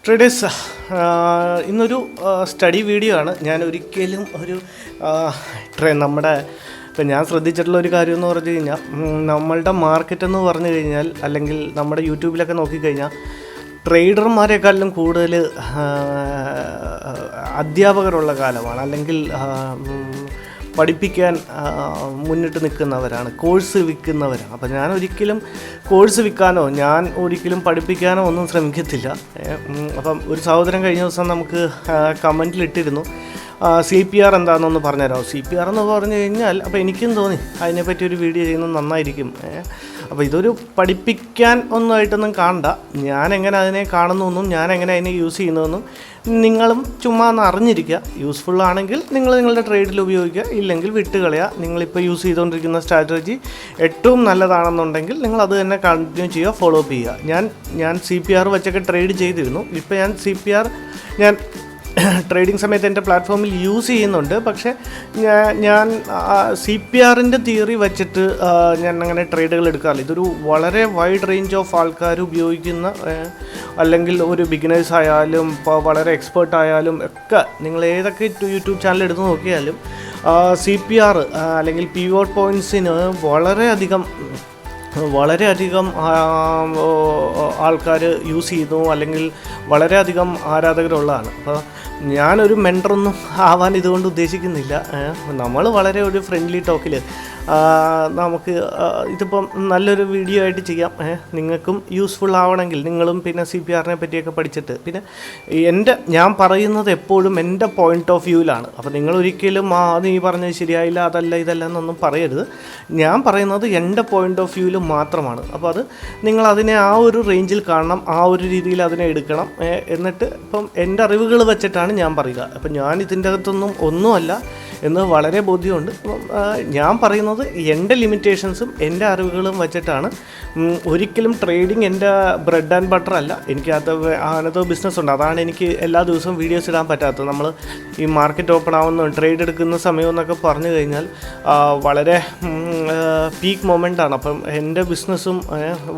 Traders, ഇന്നൊരു study video ആണ്. ഞാൻ ഒരിക്കലും ഒരു നമ്മുടെ ഇപ്പം ഞാൻ ശ്രദ്ധിച്ചിട്ടുള്ള ഒരു കാര്യം എന്ന് പറഞ്ഞു കഴിഞ്ഞാൽ, നമ്മളുടെ മാർക്കറ്റ് എന്ന് പറഞ്ഞു കഴിഞ്ഞാൽ, അല്ലെങ്കിൽ നമ്മുടെ യൂട്യൂബിലൊക്കെ നോക്കിക്കഴിഞ്ഞാൽ ട്രേഡർമാരെക്കാളിലും കൂടുതൽ അധ്യാപകരുള്ള കാലമാണ്, അല്ലെങ്കിൽ പഠിപ്പിക്കാൻ മുന്നിട്ട് നിൽക്കുന്നവരാണ്, കോഴ്സ് വിൽക്കുന്നവരാണ്. അപ്പം ഞാൻ ഒരിക്കലും കോഴ്സ് വിൽക്കാനോ ഞാൻ ഒരിക്കലും പഠിപ്പിക്കാനോ ഒന്നും ശ്രമിക്കത്തില്ല. അപ്പം ഒരു സഹോദരൻ കഴിഞ്ഞ ദിവസം നമുക്ക് കമൻറ്റിലിട്ടിരുന്നു, CPR എന്താണെന്നൊന്ന് പറഞ്ഞുതരാമോ. CPR എന്ന് പറഞ്ഞു കഴിഞ്ഞാൽ അപ്പോൾ എനിക്കും തോന്നി അതിനെപ്പറ്റി ഒരു വീഡിയോ ചെയ്യുന്നത് നന്നായിരിക്കും. അപ്പോൾ ഇതൊരു പഠിപ്പിക്കാൻ ഒന്നുമായിട്ടൊന്നും കാണണ്ട, ഞാൻ എങ്ങനെ അതിനെ കാണുന്നതെന്നും ഞാൻ എങ്ങനെ അതിനെ യൂസ് ചെയ്യുന്നതെന്നും നിങ്ങളും ചുമ്മാ ഒന്ന് അറിഞ്ഞിരിക്കുക. യൂസ്ഫുൾ ആണെങ്കിൽ നിങ്ങൾ നിങ്ങളുടെ ട്രേഡിൽ ഉപയോഗിക്കുക, ഇല്ലെങ്കിൽ വിട്ടുകളയുക. നിങ്ങളിപ്പോൾ യൂസ് ചെയ്തുകൊണ്ടിരിക്കുന്ന സ്ട്രാറ്റജി ഏറ്റവും നല്ലതാണെന്നുണ്ടെങ്കിൽ നിങ്ങൾ അത് തന്നെ കണ്ടിന്യൂ ചെയ്യുക, ഫോളോ അപ്പ് ചെയ്യുക. ഞാൻ CPR വെച്ചൊക്കെ ട്രേഡ് ചെയ്തിരുന്നു. ഇപ്പോൾ ഞാൻ CPR ട്രേഡിംഗ് സമയത്ത് എൻ്റെ പ്ലാറ്റ്ഫോമിൽ യൂസ് ചെയ്യുന്നുണ്ട്. പക്ഷേ ഞാൻ CPRൻ്റെ തിയറി വെച്ചിട്ട് ഞാൻ അങ്ങനെ ട്രേഡുകൾ എടുക്കാറില്ല. ഇതൊരു വളരെ വൈഡ് റേഞ്ച് ഓഫ് ആൾക്കാർ ഉപയോഗിക്കുന്ന, അല്ലെങ്കിൽ ഒരു ബിഗിനേഴ്സ് ആയാലും വളരെ എക്സ്പേർട്ട് ആയാലും ഒക്കെ നിങ്ങൾ ഏതൊക്കെ യൂട്യൂബ് ചാനൽ എടുത്ത് നോക്കിയാലും CPR അല്ലെങ്കിൽ പിവോട്ട് പോയിൻറ്റ്സിന് വളരെയധികം ആൾക്കാർ യൂസ് ചെയ്യുന്നു, അല്ലെങ്കിൽ വളരെയധികം ആരാധകരുള്ളതാണ്. അപ്പോൾ ഞാനൊരു മെൻറ്ററൊന്നും ആവാൻ ഇതുകൊണ്ട് ഉദ്ദേശിക്കുന്നില്ല. നമ്മൾ വളരെ ഒരു ഫ്രണ്ട്ലി ടോക്കിൽ നമുക്ക് ഇതിപ്പം നല്ലൊരു വീഡിയോ ആയിട്ട് ചെയ്യാം. നിങ്ങൾക്കും യൂസ്ഫുൾ ആവണമെങ്കിൽ നിങ്ങളും പിന്നെ CPRനെ പറ്റിയൊക്കെ പഠിച്ചിട്ട്, പിന്നെ ഞാൻ പറയുന്നത് എപ്പോഴും എൻ്റെ പോയിൻ്റ് ഓഫ് വ്യൂവിലാണ്. അപ്പോൾ നിങ്ങളൊരിക്കലും നീ പറഞ്ഞത് ശരിയായില്ല, അതല്ല ഇതല്ല എന്നൊന്നും പറയരുത്. ഞാൻ പറയുന്നത് എൻ്റെ പോയിൻ്റ് ഓഫ് വ്യൂവിൽ മാത്രമാണ്. അപ്പോൾ അത് നിങ്ങളതിനെ ആ ഒരു റേഞ്ചിൽ കാണണം, ആ ഒരു രീതിയിൽ അതിനെ എടുക്കണം. എന്നിട്ട് ഇപ്പം എൻ്റെ അറിവുകൾ വെച്ചിട്ടാണ് ഞാൻ പറയുക. അപ്പം ഞാൻ ഇതിൻ്റെ അകത്തൊന്നും ഒന്നുമല്ല എന്ന് വളരെ ബോധ്യമുണ്ട്. ഞാൻ പറയുന്നത് എൻ്റെ ലിമിറ്റേഷൻസും എൻ്റെ അറിവുകളും വെച്ചിട്ടാണ്. ഒരിക്കലും ട്രേഡിങ് എൻ്റെ ബ്രെഡ് ആൻഡ് ബട്ടർ അല്ല. എനിക്ക് അങ്ങനത്തെ ബിസിനസ് ഉണ്ട്, അതാണ് എനിക്ക് എല്ലാ ദിവസവും വീഡിയോസ് ഇടാൻ പറ്റാത്തത്. നമ്മൾ ഈ മാർക്കറ്റ് ഓപ്പൺ ആവുന്ന ട്രേഡ് എടുക്കുന്ന സമയം എന്നൊക്കെ പറഞ്ഞു കഴിഞ്ഞാൽ വളരെ പീക്ക് മൊമെൻ്റാണ്. അപ്പം എൻ്റെ ബിസിനസ്സും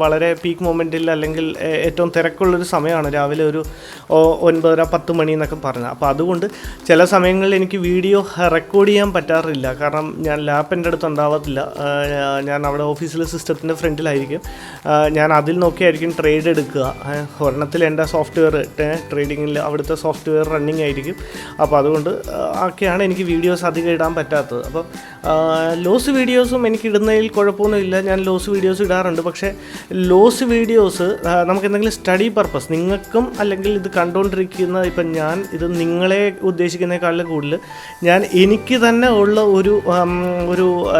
വളരെ പീക്ക് മൊമെൻറ്റിൽ, അല്ലെങ്കിൽ ഏറ്റവും തിരക്കുള്ളൊരു സമയമാണ് രാവിലെ ഒരു 9:30-10 മണി എന്നൊക്കെ പറഞ്ഞാൽ. അപ്പോൾ അതുകൊണ്ട് ചില സമയങ്ങളിൽ എനിക്ക് വീഡിയോ റെക്കോർഡ് ചെയ്യാൻ പറ്റാറില്ല. കാരണം ഞാൻ ലാപ്പ് എൻ്റെ അടുത്ത് ഉണ്ടാവത്തില്ല. ഞാൻ അവിടെ ഓഫീസിലെ സിസ്റ്റത്തിൻ്റെ ഫ്രണ്ടിലായിരിക്കും. ഞാൻ അതിൽ നോക്കിയായിരിക്കും ട്രേഡ് എടുക്കുക. ഒരെണ്ണത്തിൽ എൻ്റെ സോഫ്റ്റ്വെയർ ട്രേഡിങ്ങിൽ അവിടുത്തെ സോഫ്റ്റ്വെയർ റണ്ണിങ് ആയിരിക്കും. അപ്പോൾ അതുകൊണ്ട് ഒക്കെയാണ് എനിക്ക് വീഡിയോസ് അധികം ഇടാൻ പറ്റാത്തത്. അപ്പോൾ ലോസ് വീഡിയോസും എനിക്ക് ഇടുന്നതിൽ കുഴപ്പമൊന്നുമില്ല, ഞാൻ ലോസ് വീഡിയോസ് ഇടാറുണ്ട്. പക്ഷേ ലോസ് വീഡിയോസ് നമുക്ക് എന്തെങ്കിലും സ്റ്റഡി പർപ്പസ്, നിങ്ങൾക്കും അല്ലെങ്കിൽ ഇത് കണ്ടുകൊണ്ടിരിക്കുന്ന ഇപ്പം ഞാൻ ഇത് നിങ്ങളെ ഉദ്ദേശിക്കുന്നതിനേക്കാളും കൂടുതൽ ഞാൻ എനിക്ക് തന്നെ ഉള്ള ഒരു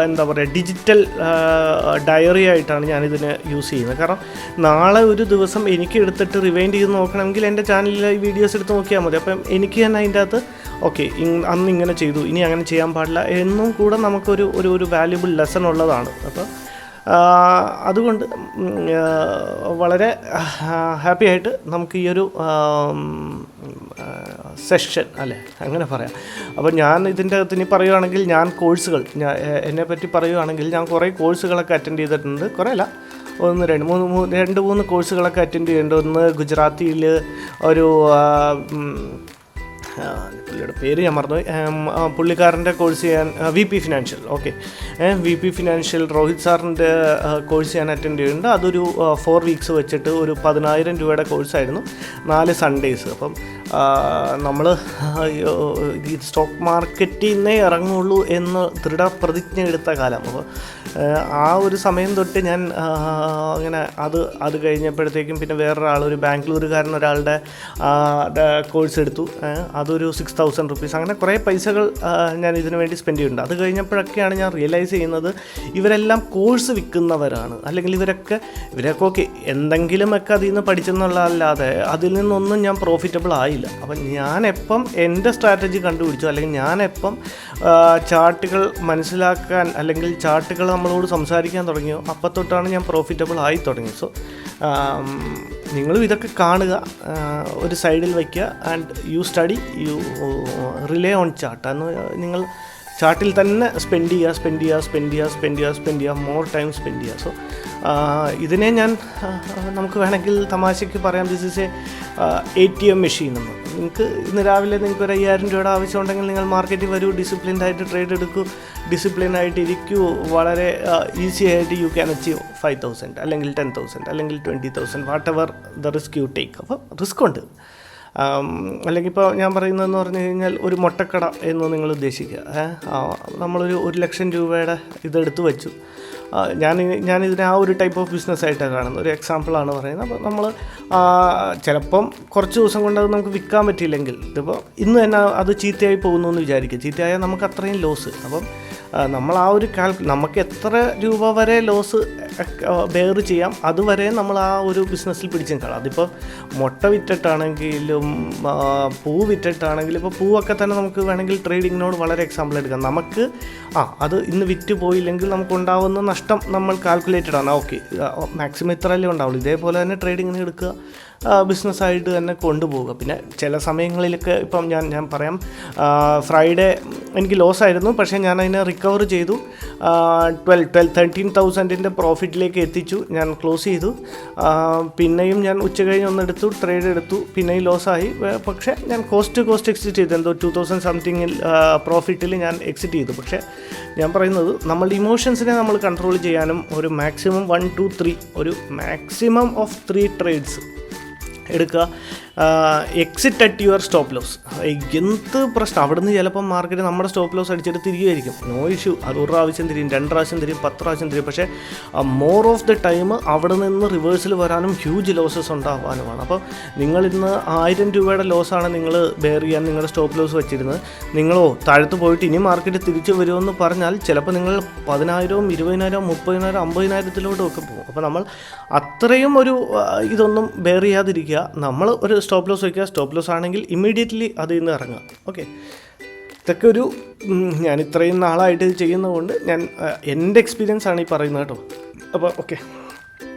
എന്താ പറയുക, ഡിജിറ്റൽ ഡയറി ആയിട്ടാണ് ഞാനിതിനെ യൂസ് ചെയ്യുന്നത്. കാരണം നാളെ ഒരു ദിവസം എനിക്ക് എടുത്തിട്ട് റിവൈൻഡ് ചെയ്ത് നോക്കണമെങ്കിൽ എൻ്റെ ചാനലിലെ വീഡിയോസ് എടുത്ത് നോക്കിയാൽ മതി. അപ്പം എനിക്ക് തന്നെ അതിൻ്റെ അകത്ത് ഓക്കെ അന്ന് ഇങ്ങനെ ചെയ്തു, ഇനി അങ്ങനെ ചെയ്യാൻ പാടില്ല എന്നും കൂടെ നമുക്കൊരു ഒരു വാല്യുബിൾ ലെസൺ ഉള്ളതാണ്. അപ്പോൾ അതുകൊണ്ട് വളരെ ഹാപ്പി ആയിട്ട് നമുക്ക് ഈ ഒരു സെഷൻ അല്ലേ അങ്ങനെ പറയാം. അപ്പോൾ ഞാൻ ഇതിൻ്റെ അകത്ത് ഇനി പറയുകയാണെങ്കിൽ, ഞാൻ കോഴ്സുകൾ എന്നെപ്പറ്റി പറയുകയാണെങ്കിൽ ഞാൻ കുറേ കോഴ്സുകളൊക്കെ അറ്റൻഡ് ചെയ്തിട്ടുണ്ട്. കുറേ അല്ല, 2-3 കോഴ്സുകളൊക്കെ അറ്റൻഡ് ചെയ്തിട്ടുണ്ട്. ഒന്ന് ഗുജറാത്തിയിൽ ഒരു പുള്ളിയുടെ പേര് ഞാൻ മറന്നു, പുള്ളിക്കാരൻ്റെ കോഴ്സ് ചെയ്യാൻ VP financial, okay, VP financial Rohit സാറിൻ്റെ കോഴ്സ് ഞാൻ അറ്റൻഡ് ചെയ്തിട്ടുണ്ട്. അതൊരു 4 വീക്സ് വെച്ചിട്ട് ഒരു 10,000 രൂപയുടെ കോഴ്സായിരുന്നു, 4 സൺഡേയ്സ്. അപ്പം നമ്മൾ ഈ സ്റ്റോക്ക് മാർക്കറ്റിൽ നിന്നേ ഇറങ്ങുള്ളൂ എന്ന് ദൃഢപ്രതിജ്ഞ എടുത്ത കാലം. അപ്പോൾ ആ ഒരു സമയം തൊട്ട് ഞാൻ അങ്ങനെ അത് കഴിഞ്ഞപ്പോഴത്തേക്കും പിന്നെ വേറൊരാൾ, ഒരു ബാംഗ്ലൂരുകാരൻ ഒരാളുടെ കോഴ്സ് എടുത്തു. അതൊരു 6,000 റുപ്പീസ്. അങ്ങനെ കുറേ പൈസകൾ ഞാൻ ഇതിനു വേണ്ടി സ്പെൻഡ് ചെയ്യുന്നുണ്ട്. അത് കഴിഞ്ഞപ്പോഴൊക്കെയാണ് ഞാൻ റിയലൈസ് ചെയ്യുന്നത് ഇവരെല്ലാം കോഴ്സ് വിൽക്കുന്നവരാണ്, അല്ലെങ്കിൽ ഇവരൊക്കെ ഓക്കെ എന്തെങ്കിലുമൊക്കെ അതിൽ നിന്ന് പഠിച്ചെന്നുള്ളതല്ലാതെ അതിൽ നിന്നൊന്നും ഞാൻ പ്രോഫിറ്റബിൾ ആയില്ല. അപ്പം ഞാനെപ്പം എൻ്റെ സ്ട്രാറ്റജി കണ്ടുപിടിച്ചു, അല്ലെങ്കിൽ ഞാനെപ്പം ചാർട്ടുകൾ മനസ്സിലാക്കാൻ, അല്ലെങ്കിൽ ചാർട്ടുകൾ നമ്മളോട് സംസാരിക്കാൻ തുടങ്ങിയോ അപ്പം തൊട്ടാണ് ഞാൻ പ്രോഫിറ്റബിൾ ആയി തുടങ്ങി. സോ നിങ്ങളും ഇതൊക്കെ കാണുക, ഒരു സൈഡിൽ വയ്ക്കുക, and you study, you rely on chart. അന്ന് നിങ്ങൾ ചാർട്ടിൽ തന്നെ സ്പെൻഡ് ചെയ്യുക, മോർ ടൈം സ്പെൻഡ് ചെയ്യുക. സോ ഇതിനെ ഞാൻ നമുക്ക് വേണമെങ്കിൽ തമാശയ്ക്ക് പറയാം, this is a ATM machine എന്ന്. നിങ്ങൾക്ക് ഇന്ന് രാവിലെ നിങ്ങൾക്ക് ഒരു 5000 രൂപയുടെ ആവശ്യമുണ്ടെങ്കിൽ നിങ്ങൾ മാർക്കറ്റിൽ വരൂ, ഡിസിപ്ലിൻഡായിട്ട് ട്രേഡ് എടുക്കൂ, ഡിസിപ്ലിനായിട്ട് ഇരിക്കൂ, വളരെ ഈസി ആയിട്ട് യു ക്യാൻ അച്ചീവ് 5000 അല്ലെങ്കിൽ 10,000 അല്ലെങ്കിൽ 20,000 what ever the risk you take. അപ്പോൾ റിസ്ക് ഉണ്ട്. അല്ലെങ്കിൽ ഇപ്പോൾ ഞാൻ പറയുന്നതെന്ന് പറഞ്ഞു കഴിഞ്ഞാൽ ഒരു മുട്ടക്കട എന്ന് നിങ്ങൾ ഉദ്ദേശിക്കുക. നമ്മളൊരു 1,00,000 രൂപയുടെ ഇതെടുത്ത് വെച്ചു. ഞാനിതിനെ ആ ഒരു ടൈപ്പ് ഓഫ് ബിസിനസ്സായിട്ടാണ് കാണുന്നത്. ഒരു എക്സാമ്പിളാണ് പറയുന്നത്. അപ്പോൾ നമ്മൾ ചിലപ്പം കുറച്ച് ദിവസം കൊണ്ട് അത് നമുക്ക് വിൽക്കാൻ പറ്റിയില്ലെങ്കിൽ, ഇതിപ്പോൾ ഇന്ന് തന്നെ അത് ചീത്തയായി പോകുന്നു എന്ന് വിചാരിക്കുക. ചീത്തയായാൽ നമുക്ക് അത്രയും ലോസ്. അപ്പം നമ്മൾ ആ ഒരു നമുക്ക് എത്ര രൂപ വരെ ലോസ് ബെയർ ചെയ്യാം അതുവരെ നമ്മൾ ആ ഒരു ബിസിനസ്സിൽ പിടിച്ചു നിൽക്കണം. അതിപ്പോൾ മുട്ട വിറ്റിട്ടാണെങ്കിലും പൂ വിറ്റിട്ടാണെങ്കിലും, ഇപ്പോൾ പൂവൊക്കെ തന്നെ നമുക്ക് വേണമെങ്കിൽ ട്രേഡിങ്ങിനോട് വളരെ എക്സാമ്പിൾ എടുക്കാം. നമുക്ക് അത് ഇന്ന് വിറ്റ് പോയില്ലെങ്കിൽ നമുക്കുണ്ടാവുന്ന നഷ്ടം നമ്മൾ കാൽക്കുലേറ്റഡ് ആണ്. ഓക്കെ, മാക്സിമം ഇത്രയല്ലേ ഉണ്ടാവുള്ളൂ. ഇതേപോലെ തന്നെ ട്രേഡിങ്ങിന് എടുക്കുക, ബിസിനസ്സായിട്ട് തന്നെ കൊണ്ടുപോവുക. പിന്നെ ചില സമയങ്ങളിലൊക്കെ ഇപ്പം ഞാൻ പറയാം, ഫ്രൈഡേ എനിക്ക് ലോസ് ആയിരുന്നു, പക്ഷേ ഞാൻ അതിനെ റിക്കവർ ചെയ്തു. 13,000 പ്രോഫിറ്റിലേക്ക് എത്തിച്ചു. ഞാൻ ക്ലോസ് ചെയ്തു. പിന്നെയും ഞാൻ ഉച്ച കഴിഞ്ഞ് ഒന്നെടുത്തു, ട്രേഡ് എടുത്തു, പിന്നെയും ലോസായി. പക്ഷേ ഞാൻ കോസ്റ്റ് എക്സിറ്റ് ചെയ്തു. എന്തോ 2,000 സംതിങ്ങിൽ പ്രോഫിറ്റിൽ ഞാൻ എക്സിറ്റ് ചെയ്തു. പക്ഷേ ഞാൻ പറയുന്നത് നമ്മളുടെ ഇമോഷൻസിനെ നമ്മൾ കൺട്രോൾ ചെയ്യാനും ഒരു മാക്സിമം 1 to 3 ഒരു മാക്സിമം ഓഫ് 3 ട്രേഡ്സ് എടുക്കുക. Exit at your stop loss. എന്ത് പ്രശ്നം അവിടെ നിന്ന് ചിലപ്പം മാർക്കറ്റ് നമ്മുടെ സ്റ്റോപ്പ് ലോസ് അടിച്ചിട്ട് തിരികെയായിരിക്കും, നോ ഇഷ്യൂ. അത് 1 പ്രാവശ്യം തിരിയും, 2 പ്രാവശ്യം തിരിയും, 10 പ്രാവശ്യം തിരിയും. പക്ഷേ മോർ ഓഫ് ദ ടൈം അവിടെ നിന്ന് റിവേഴ്സിൽ വരാനും ഹ്യൂജ് ലോസസ് ഉണ്ടാവാനുമാണ്. അപ്പോൾ നിങ്ങളിന്ന് 1000 രൂപയുടെ ലോസാണ് നിങ്ങൾ ബെയർ ചെയ്യാൻ നിങ്ങളുടെ സ്റ്റോപ്പ് ലോസ് വെച്ചിരുന്നത്. നിങ്ങളോ താഴത്ത് പോയിട്ട് ഇനി മാർക്കറ്റ് തിരിച്ചു വരുമെന്ന് പറഞ്ഞാൽ ചിലപ്പോൾ നിങ്ങൾ 10,000, 20,000, 30,000, 50,000 ഒക്കെ പോകും. അപ്പോൾ നമ്മൾ അത്രയും ഒരു ഇതൊന്നും ബെയർ ചെയ്യാതിരിക്കുക. നമ്മൾ ഒരു സ്റ്റോപ്പ് ലോസ് വയ്ക്കുക. സ്റ്റോപ്പ് ലോസ് ആണെങ്കിൽ ഇമ്മീഡിയറ്റ്ലി അതിൽ നിന്ന് ഇറങ്ങുക. ഓക്കെ, ഇതൊക്കെ ഒരു ഞാൻ ഇത്രയും നാളായിട്ട് ചെയ്യുന്നതുകൊണ്ട് ഞാൻ എൻ്റെ എക്സ്പീരിയൻസ് ആണ് ഈ പറയുന്നത് കേട്ടോ. അപ്പോൾ ഓക്കെ,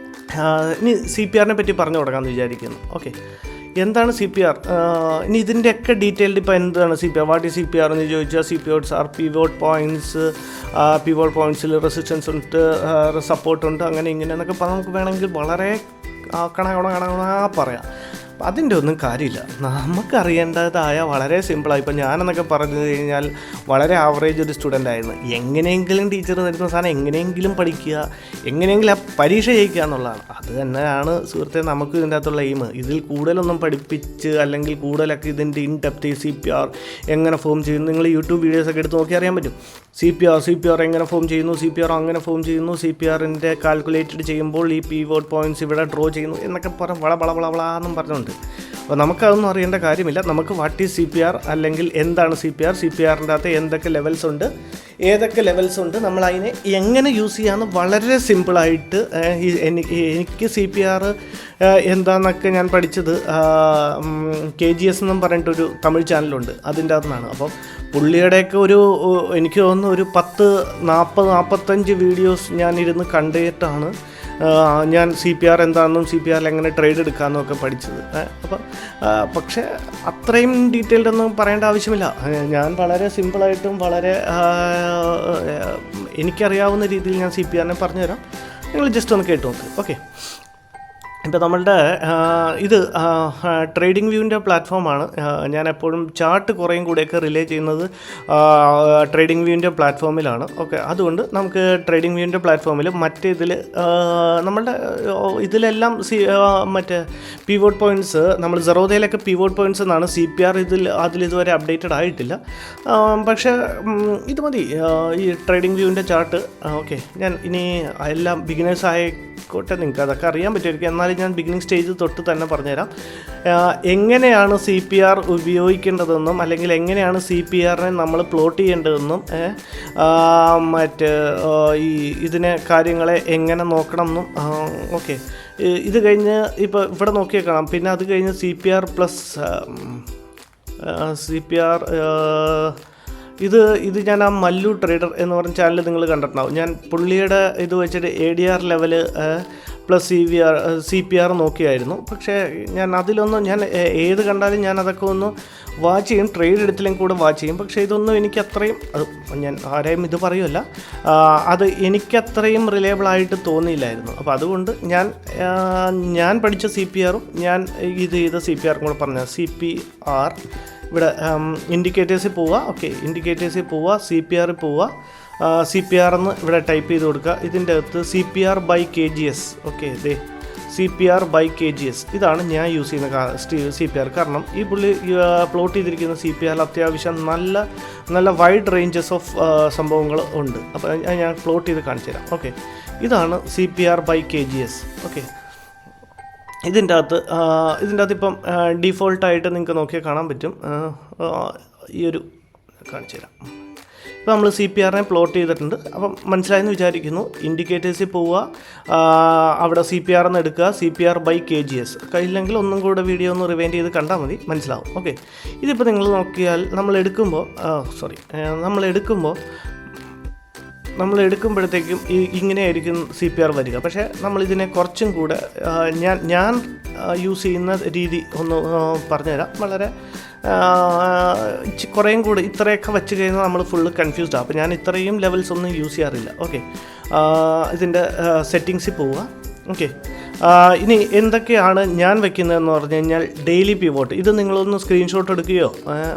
ഇനി CPR പറ്റി പറഞ്ഞു തുടങ്ങാമെന്ന് വിചാരിക്കുന്നു. ഓക്കെ, എന്താണ് CPR? ഇനി ഇതിൻ്റെയൊക്കെ ഡീറ്റെയിൽഡ് ഇപ്പോൾ എന്താണ് CPR, വാട്ട് ഈസ് CPR എന്ന് ചോദിച്ചാൽ, CPOs ആർ പിവോട്ട് പോയിൻറ്റ്സ്. പിവോട്ട് പോയിൻറ്റ്സിൽ റെസിസ്റ്റൻസ് ഉണ്ട്, സപ്പോർട്ട് ഉണ്ട്, അങ്ങനെ ഇങ്ങനെ എന്നൊക്കെ നമുക്ക് വേണമെങ്കിൽ വളരെ കണ പറയാം. അതിൻ്റെ ഒന്നും കാര്യമില്ല. നമുക്കറിയേണ്ടതായ വളരെ സിമ്പിളായി. ഇപ്പം ഞാനെന്നൊക്കെ പറഞ്ഞു കഴിഞ്ഞാൽ വളരെ ആവറേജ് ഒരു സ്റ്റുഡൻ്റ് ആയിരുന്നു. എങ്ങനെയെങ്കിലും ടീച്ചർ തരുന്ന സാധനം എങ്ങനെയെങ്കിലും പഠിക്കുക, എങ്ങനെയെങ്കിലും ആ പരീക്ഷ ജയിക്കുക എന്നുള്ളതാണ്. അത് തന്നെയാണ് സുഹൃത്തെ നമുക്ക് ഇതിൻ്റെ അകത്തുള്ള എയിം. ഇതിൽ കൂടുതലൊന്നും പഠിപ്പിച്ച് അല്ലെങ്കിൽ കൂടുതലൊക്കെ ഇതിൻ്റെ ഇൻ ഡെപ്ത് CPR എങ്ങനെ ഫോം ചെയ്യുന്നു, നിങ്ങൾ യൂട്യൂബ് വീഡിയോസൊക്കെ എടുത്ത് നോക്കി അറിയാൻ പറ്റും. CPR എങ്ങനെ ഫോം ചെയ്യുന്നു, CPR അങ്ങനെ ഫോം ചെയ്യുന്നു, CPRൻ്റെ കാൽക്കുലേറ്റഡ് ചെയ്യുമ്പോൾ ഈ പിവോട്ട് പോയിൻറ്റ്സ് ഇവിടെ ഡ്രോ ചെയ്യുന്നു എന്നൊക്കെ വളാന്നും പറഞ്ഞുകൊണ്ട്. അപ്പോൾ നമുക്കതൊന്നും അറിയേണ്ട കാര്യമില്ല. നമുക്ക് വാട്ട് ഈസ് CPR അല്ലെങ്കിൽ എന്താണ് CPRൻ്റെ അകത്ത് എന്തൊക്കെ ലെവൽസ് ഉണ്ട്, ഏതൊക്കെ ലെവൽസ് ഉണ്ട്, നമ്മൾ അതിനെ എങ്ങനെ യൂസ് ചെയ്യാമെന്ന് വളരെ സിമ്പിളായിട്ട് എനിക്ക് CPR എന്താണെന്നൊക്കെ ഞാൻ പഠിച്ചത് KGS എന്നും പറഞ്ഞിട്ടൊരു തമിഴ് ചാനലുണ്ട്, അതിൻ്റെ അകത്തുനിന്നാണ്. അപ്പോൾ പുള്ളിയുടെയൊക്കെ എനിക്ക് തോന്നുന്നു ഒരു 10-40-45 വീഡിയോസ് ഞാൻ ഇരുന്ന് കണ്ടിട്ടാണ് ഞാൻ CPR എന്താണെന്നും CPRൽ എങ്ങനെ ട്രേഡ് എടുക്കാമെന്നും ഒക്കെ പഠിച്ചത്. അപ്പം പക്ഷേ അത്രയും ഡീറ്റെയിൽഡ് ഒന്നും പറയേണ്ട ആവശ്യമില്ല. ഞാൻ വളരെ സിമ്പിളായിട്ടും വളരെ എനിക്കറിയാവുന്ന രീതിയിൽ ഞാൻ CPRനെ പറഞ്ഞുതരാം. നിങ്ങൾ ജസ്റ്റ് ഒന്ന് കേട്ട് നോക്ക്. ഓക്കെ, ഇപ്പോൾ നമ്മളുടെ ഇത് ട്രേഡിംഗ് വ്യൂവിൻ്റെ പ്ലാറ്റ്ഫോമാണ്. ഞാൻ എപ്പോഴും ചാർട്ട് കുറേയും കൂടെയൊക്കെ റിലേ ചെയ്യുന്നത് ട്രേഡിംഗ് വ്യൂവിൻ്റെ പ്ലാറ്റ്ഫോമിലാണ്. ഓക്കെ, അതുകൊണ്ട് നമുക്ക് ട്രേഡിംഗ് വ്യൂവിൻ്റെ പ്ലാറ്റ്ഫോമിൽ മറ്റേതിൽ നമ്മളുടെ ഇതിലെല്ലാം മറ്റേ പിവോട്ട് പോയിൻറ്റ്സ് നമ്മൾ സെറോദയിലൊക്കെ പിവോട്ട് പോയിൻറ്റ്സ് എന്നാണ്. CPR അതിലിതുവരെ അപ്ഡേറ്റഡ് ആയിട്ടില്ല. പക്ഷേ ഇത് മതി ഈ ട്രേഡിംഗ് വ്യൂവിൻ്റെ ചാർട്ട്. ഓക്കെ, ഞാൻ ഇനി എല്ലാം ബിഗിനേഴ്സ് ആയിക്കോട്ടെ, നിങ്ങൾക്ക് അതൊക്കെ അറിയാൻ പറ്റുമായിരിക്കും. എന്നാലും ഞാൻ ബിഗിനിങ് സ്റ്റേജ് തൊട്ട് തന്നെ പറഞ്ഞുതരാം എങ്ങനെയാണ് CPR ഉപയോഗിക്കേണ്ടതെന്നും അല്ലെങ്കിൽ എങ്ങനെയാണ് CPRനെ നമ്മൾ പ്ലോട്ട് ചെയ്യേണ്ടതെന്നും ഇതിനെ കാര്യങ്ങളെ എങ്ങനെ നോക്കണം എന്നും. ഓക്കെ, ഇത് കഴിഞ്ഞ് ഇപ്പോൾ ഇവിടെ നോക്കിയേക്കണം. പിന്നെ അത് കഴിഞ്ഞ് CPR പ്ലസ് CPR ഇത് ഞാൻ ആ മല്ലു ട്രേഡർ എന്ന് പറഞ്ഞ ചാനൽ നിങ്ങൾ കണ്ടിട്ടുണ്ടാവും. ഞാൻ പുള്ളിയുടെ ഇത് വെച്ചിട്ട് ADR ലെവല് പ്ലസ് CPR നോക്കിയായിരുന്നു. പക്ഷേ ഞാൻ ഏത് കണ്ടാലും ഞാൻ അതൊക്കെ ഒന്ന് വാച്ച് ചെയ്യും, ട്രേഡ് എടുത്തില്ലെങ്കിൽ കൂടെ വാച്ച് ചെയ്യും. പക്ഷേ ഇതൊന്നും എനിക്ക് അത്രയും, ഞാൻ ആരെയും ഇത് പറയുമല്ല, അത് എനിക്കത്രയും റിലയബിളായിട്ട് തോന്നിയില്ലായിരുന്നു. അപ്പോൾ അതുകൊണ്ട് ഞാൻ പഠിച്ച CPRും ഞാൻ ഇത് ചെയ്ത CPRും കൂടെ പറഞ്ഞ CPR ഇവിടെ ഇൻഡിക്കേറ്റേഴ്സിൽ പോവുക. ഓക്കെ, ഇൻഡിക്കേറ്റേഴ്സിൽ പോവുക, CPRിൽ പോവുക. CPR എന്ന് ഇവിടെ ടൈപ്പ് ചെയ്ത് കൊടുക്കുക. ഇതിൻ്റെ അകത്ത് CPR by KGS. ഓക്കെ, ഇതേ CPR by KGS ഇതാണ് ഞാൻ യൂസ് ചെയ്യുന്ന CPR. കാരണം ഈ പുള്ളി പ്ലോട്ട് ചെയ്തിരിക്കുന്ന CPR അത്യാവശ്യം നല്ല വൈഡ് റേഞ്ചസ് ഓഫ് സംഭവങ്ങൾ ഉണ്ട്. അപ്പോൾ ഞാൻ പ്ലോട്ട് ചെയ്ത് കാണിച്ചു തരാം. ഓക്കെ, ഇതാണ് CPR by KGS. ഓക്കെ, ഇതിൻ്റെ അകത്ത് ഇപ്പം ഡിഫോൾട്ടായിട്ട് നിങ്ങൾക്ക് നോക്കിയാൽ കാണാൻ പറ്റും. ഈ ഒരു കാണിച്ചു തരാം. ഇപ്പോൾ നമ്മൾ CPRനെ പ്ലോട്ട് ചെയ്തിട്ടുണ്ട്. അപ്പം മനസ്സിലായെന്ന് വിചാരിക്കുന്നു. ഇൻഡിക്കേറ്റേഴ്സിൽ പോവുക, അവിടെ CPR എന്ന് എടുക്കുക, CPR by KGS. കഴിയില്ലെങ്കിൽ ഒന്നും കൂടെ വീഡിയോ ഒന്ന് റിവൈൻഡ് ചെയ്ത് കണ്ടാൽ മതി, മനസ്സിലാവും. ഓക്കെ, ഇതിപ്പോൾ നിങ്ങൾ നോക്കിയാൽ നമ്മൾ എടുക്കുമ്പോഴത്തേക്കും ഇങ്ങനെയായിരിക്കും CPR വരിക. പക്ഷേ നമ്മളിതിനെ കുറച്ചും കൂടെ ഞാൻ യൂസ് ചെയ്യുന്ന രീതി ഒന്ന് പറഞ്ഞുതരാം. വളരെ കുറേയും കൂടെ ഇത്രയൊക്കെ വെച്ച് കഴിഞ്ഞാൽ നമ്മൾ ഫുള്ള് കൺഫ്യൂസ്ഡ് ആകും. അപ്പോൾ ഞാൻ ഇത്രയും ലെവൽസ് ഒന്നും യൂസ് ചെയ്യാറില്ല. ഓക്കെ, ഇതിൻ്റെ സെറ്റിങ്സിൽ പോവുക. ഓക്കെ, ഇനി എന്തൊക്കെയാണ് ഞാൻ വെക്കുന്നതെന്ന് പറഞ്ഞു കഴിഞ്ഞാൽ ഡെയിലി പിവോട്ട്. ഇത് നിങ്ങളൊന്ന് സ്ക്രീൻഷോട്ട് എടുക്കുകയോ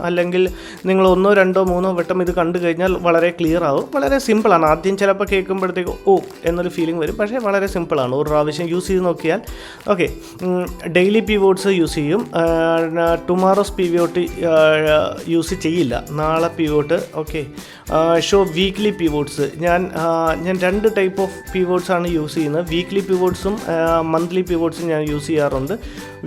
അല്ലെങ്കിൽ നിങ്ങൾ 1, 2, 3 വട്ടം ഇത് കണ്ടു കഴിഞ്ഞാൽ വളരെ ക്ലിയർ ആവും. വളരെ സിമ്പിളാണ്. ആദ്യം ചിലപ്പോൾ കേൾക്കുമ്പോഴത്തേക്ക് എന്നൊരു ഫീലിംഗ് വരും. പക്ഷേ വളരെ സിമ്പിളാണ്. ഒരു പ്രാവശ്യം യൂസ് ചെയ്ത് നോക്കിയാൽ. ഓക്കെ, ഡെയിലി പിവോട്ട്സ് യൂസ് ചെയ്യും. ടുമാറോസ് പിവോട്ട് യൂസ് ചെയ്യില്ല. നാളെ pivot. Okay, show weekly pivots. ഞാൻ 2 ടൈപ്പ് ഓഫ് പിവോട്ട്സാണ് യൂസ് ചെയ്യുന്നത്. വീക്ക്ലി പിവോട്ട്സും മന്ത്ലി പിവോട്ട്സും ഞാൻ യൂസ് ചെയ്യാറുണ്ട്.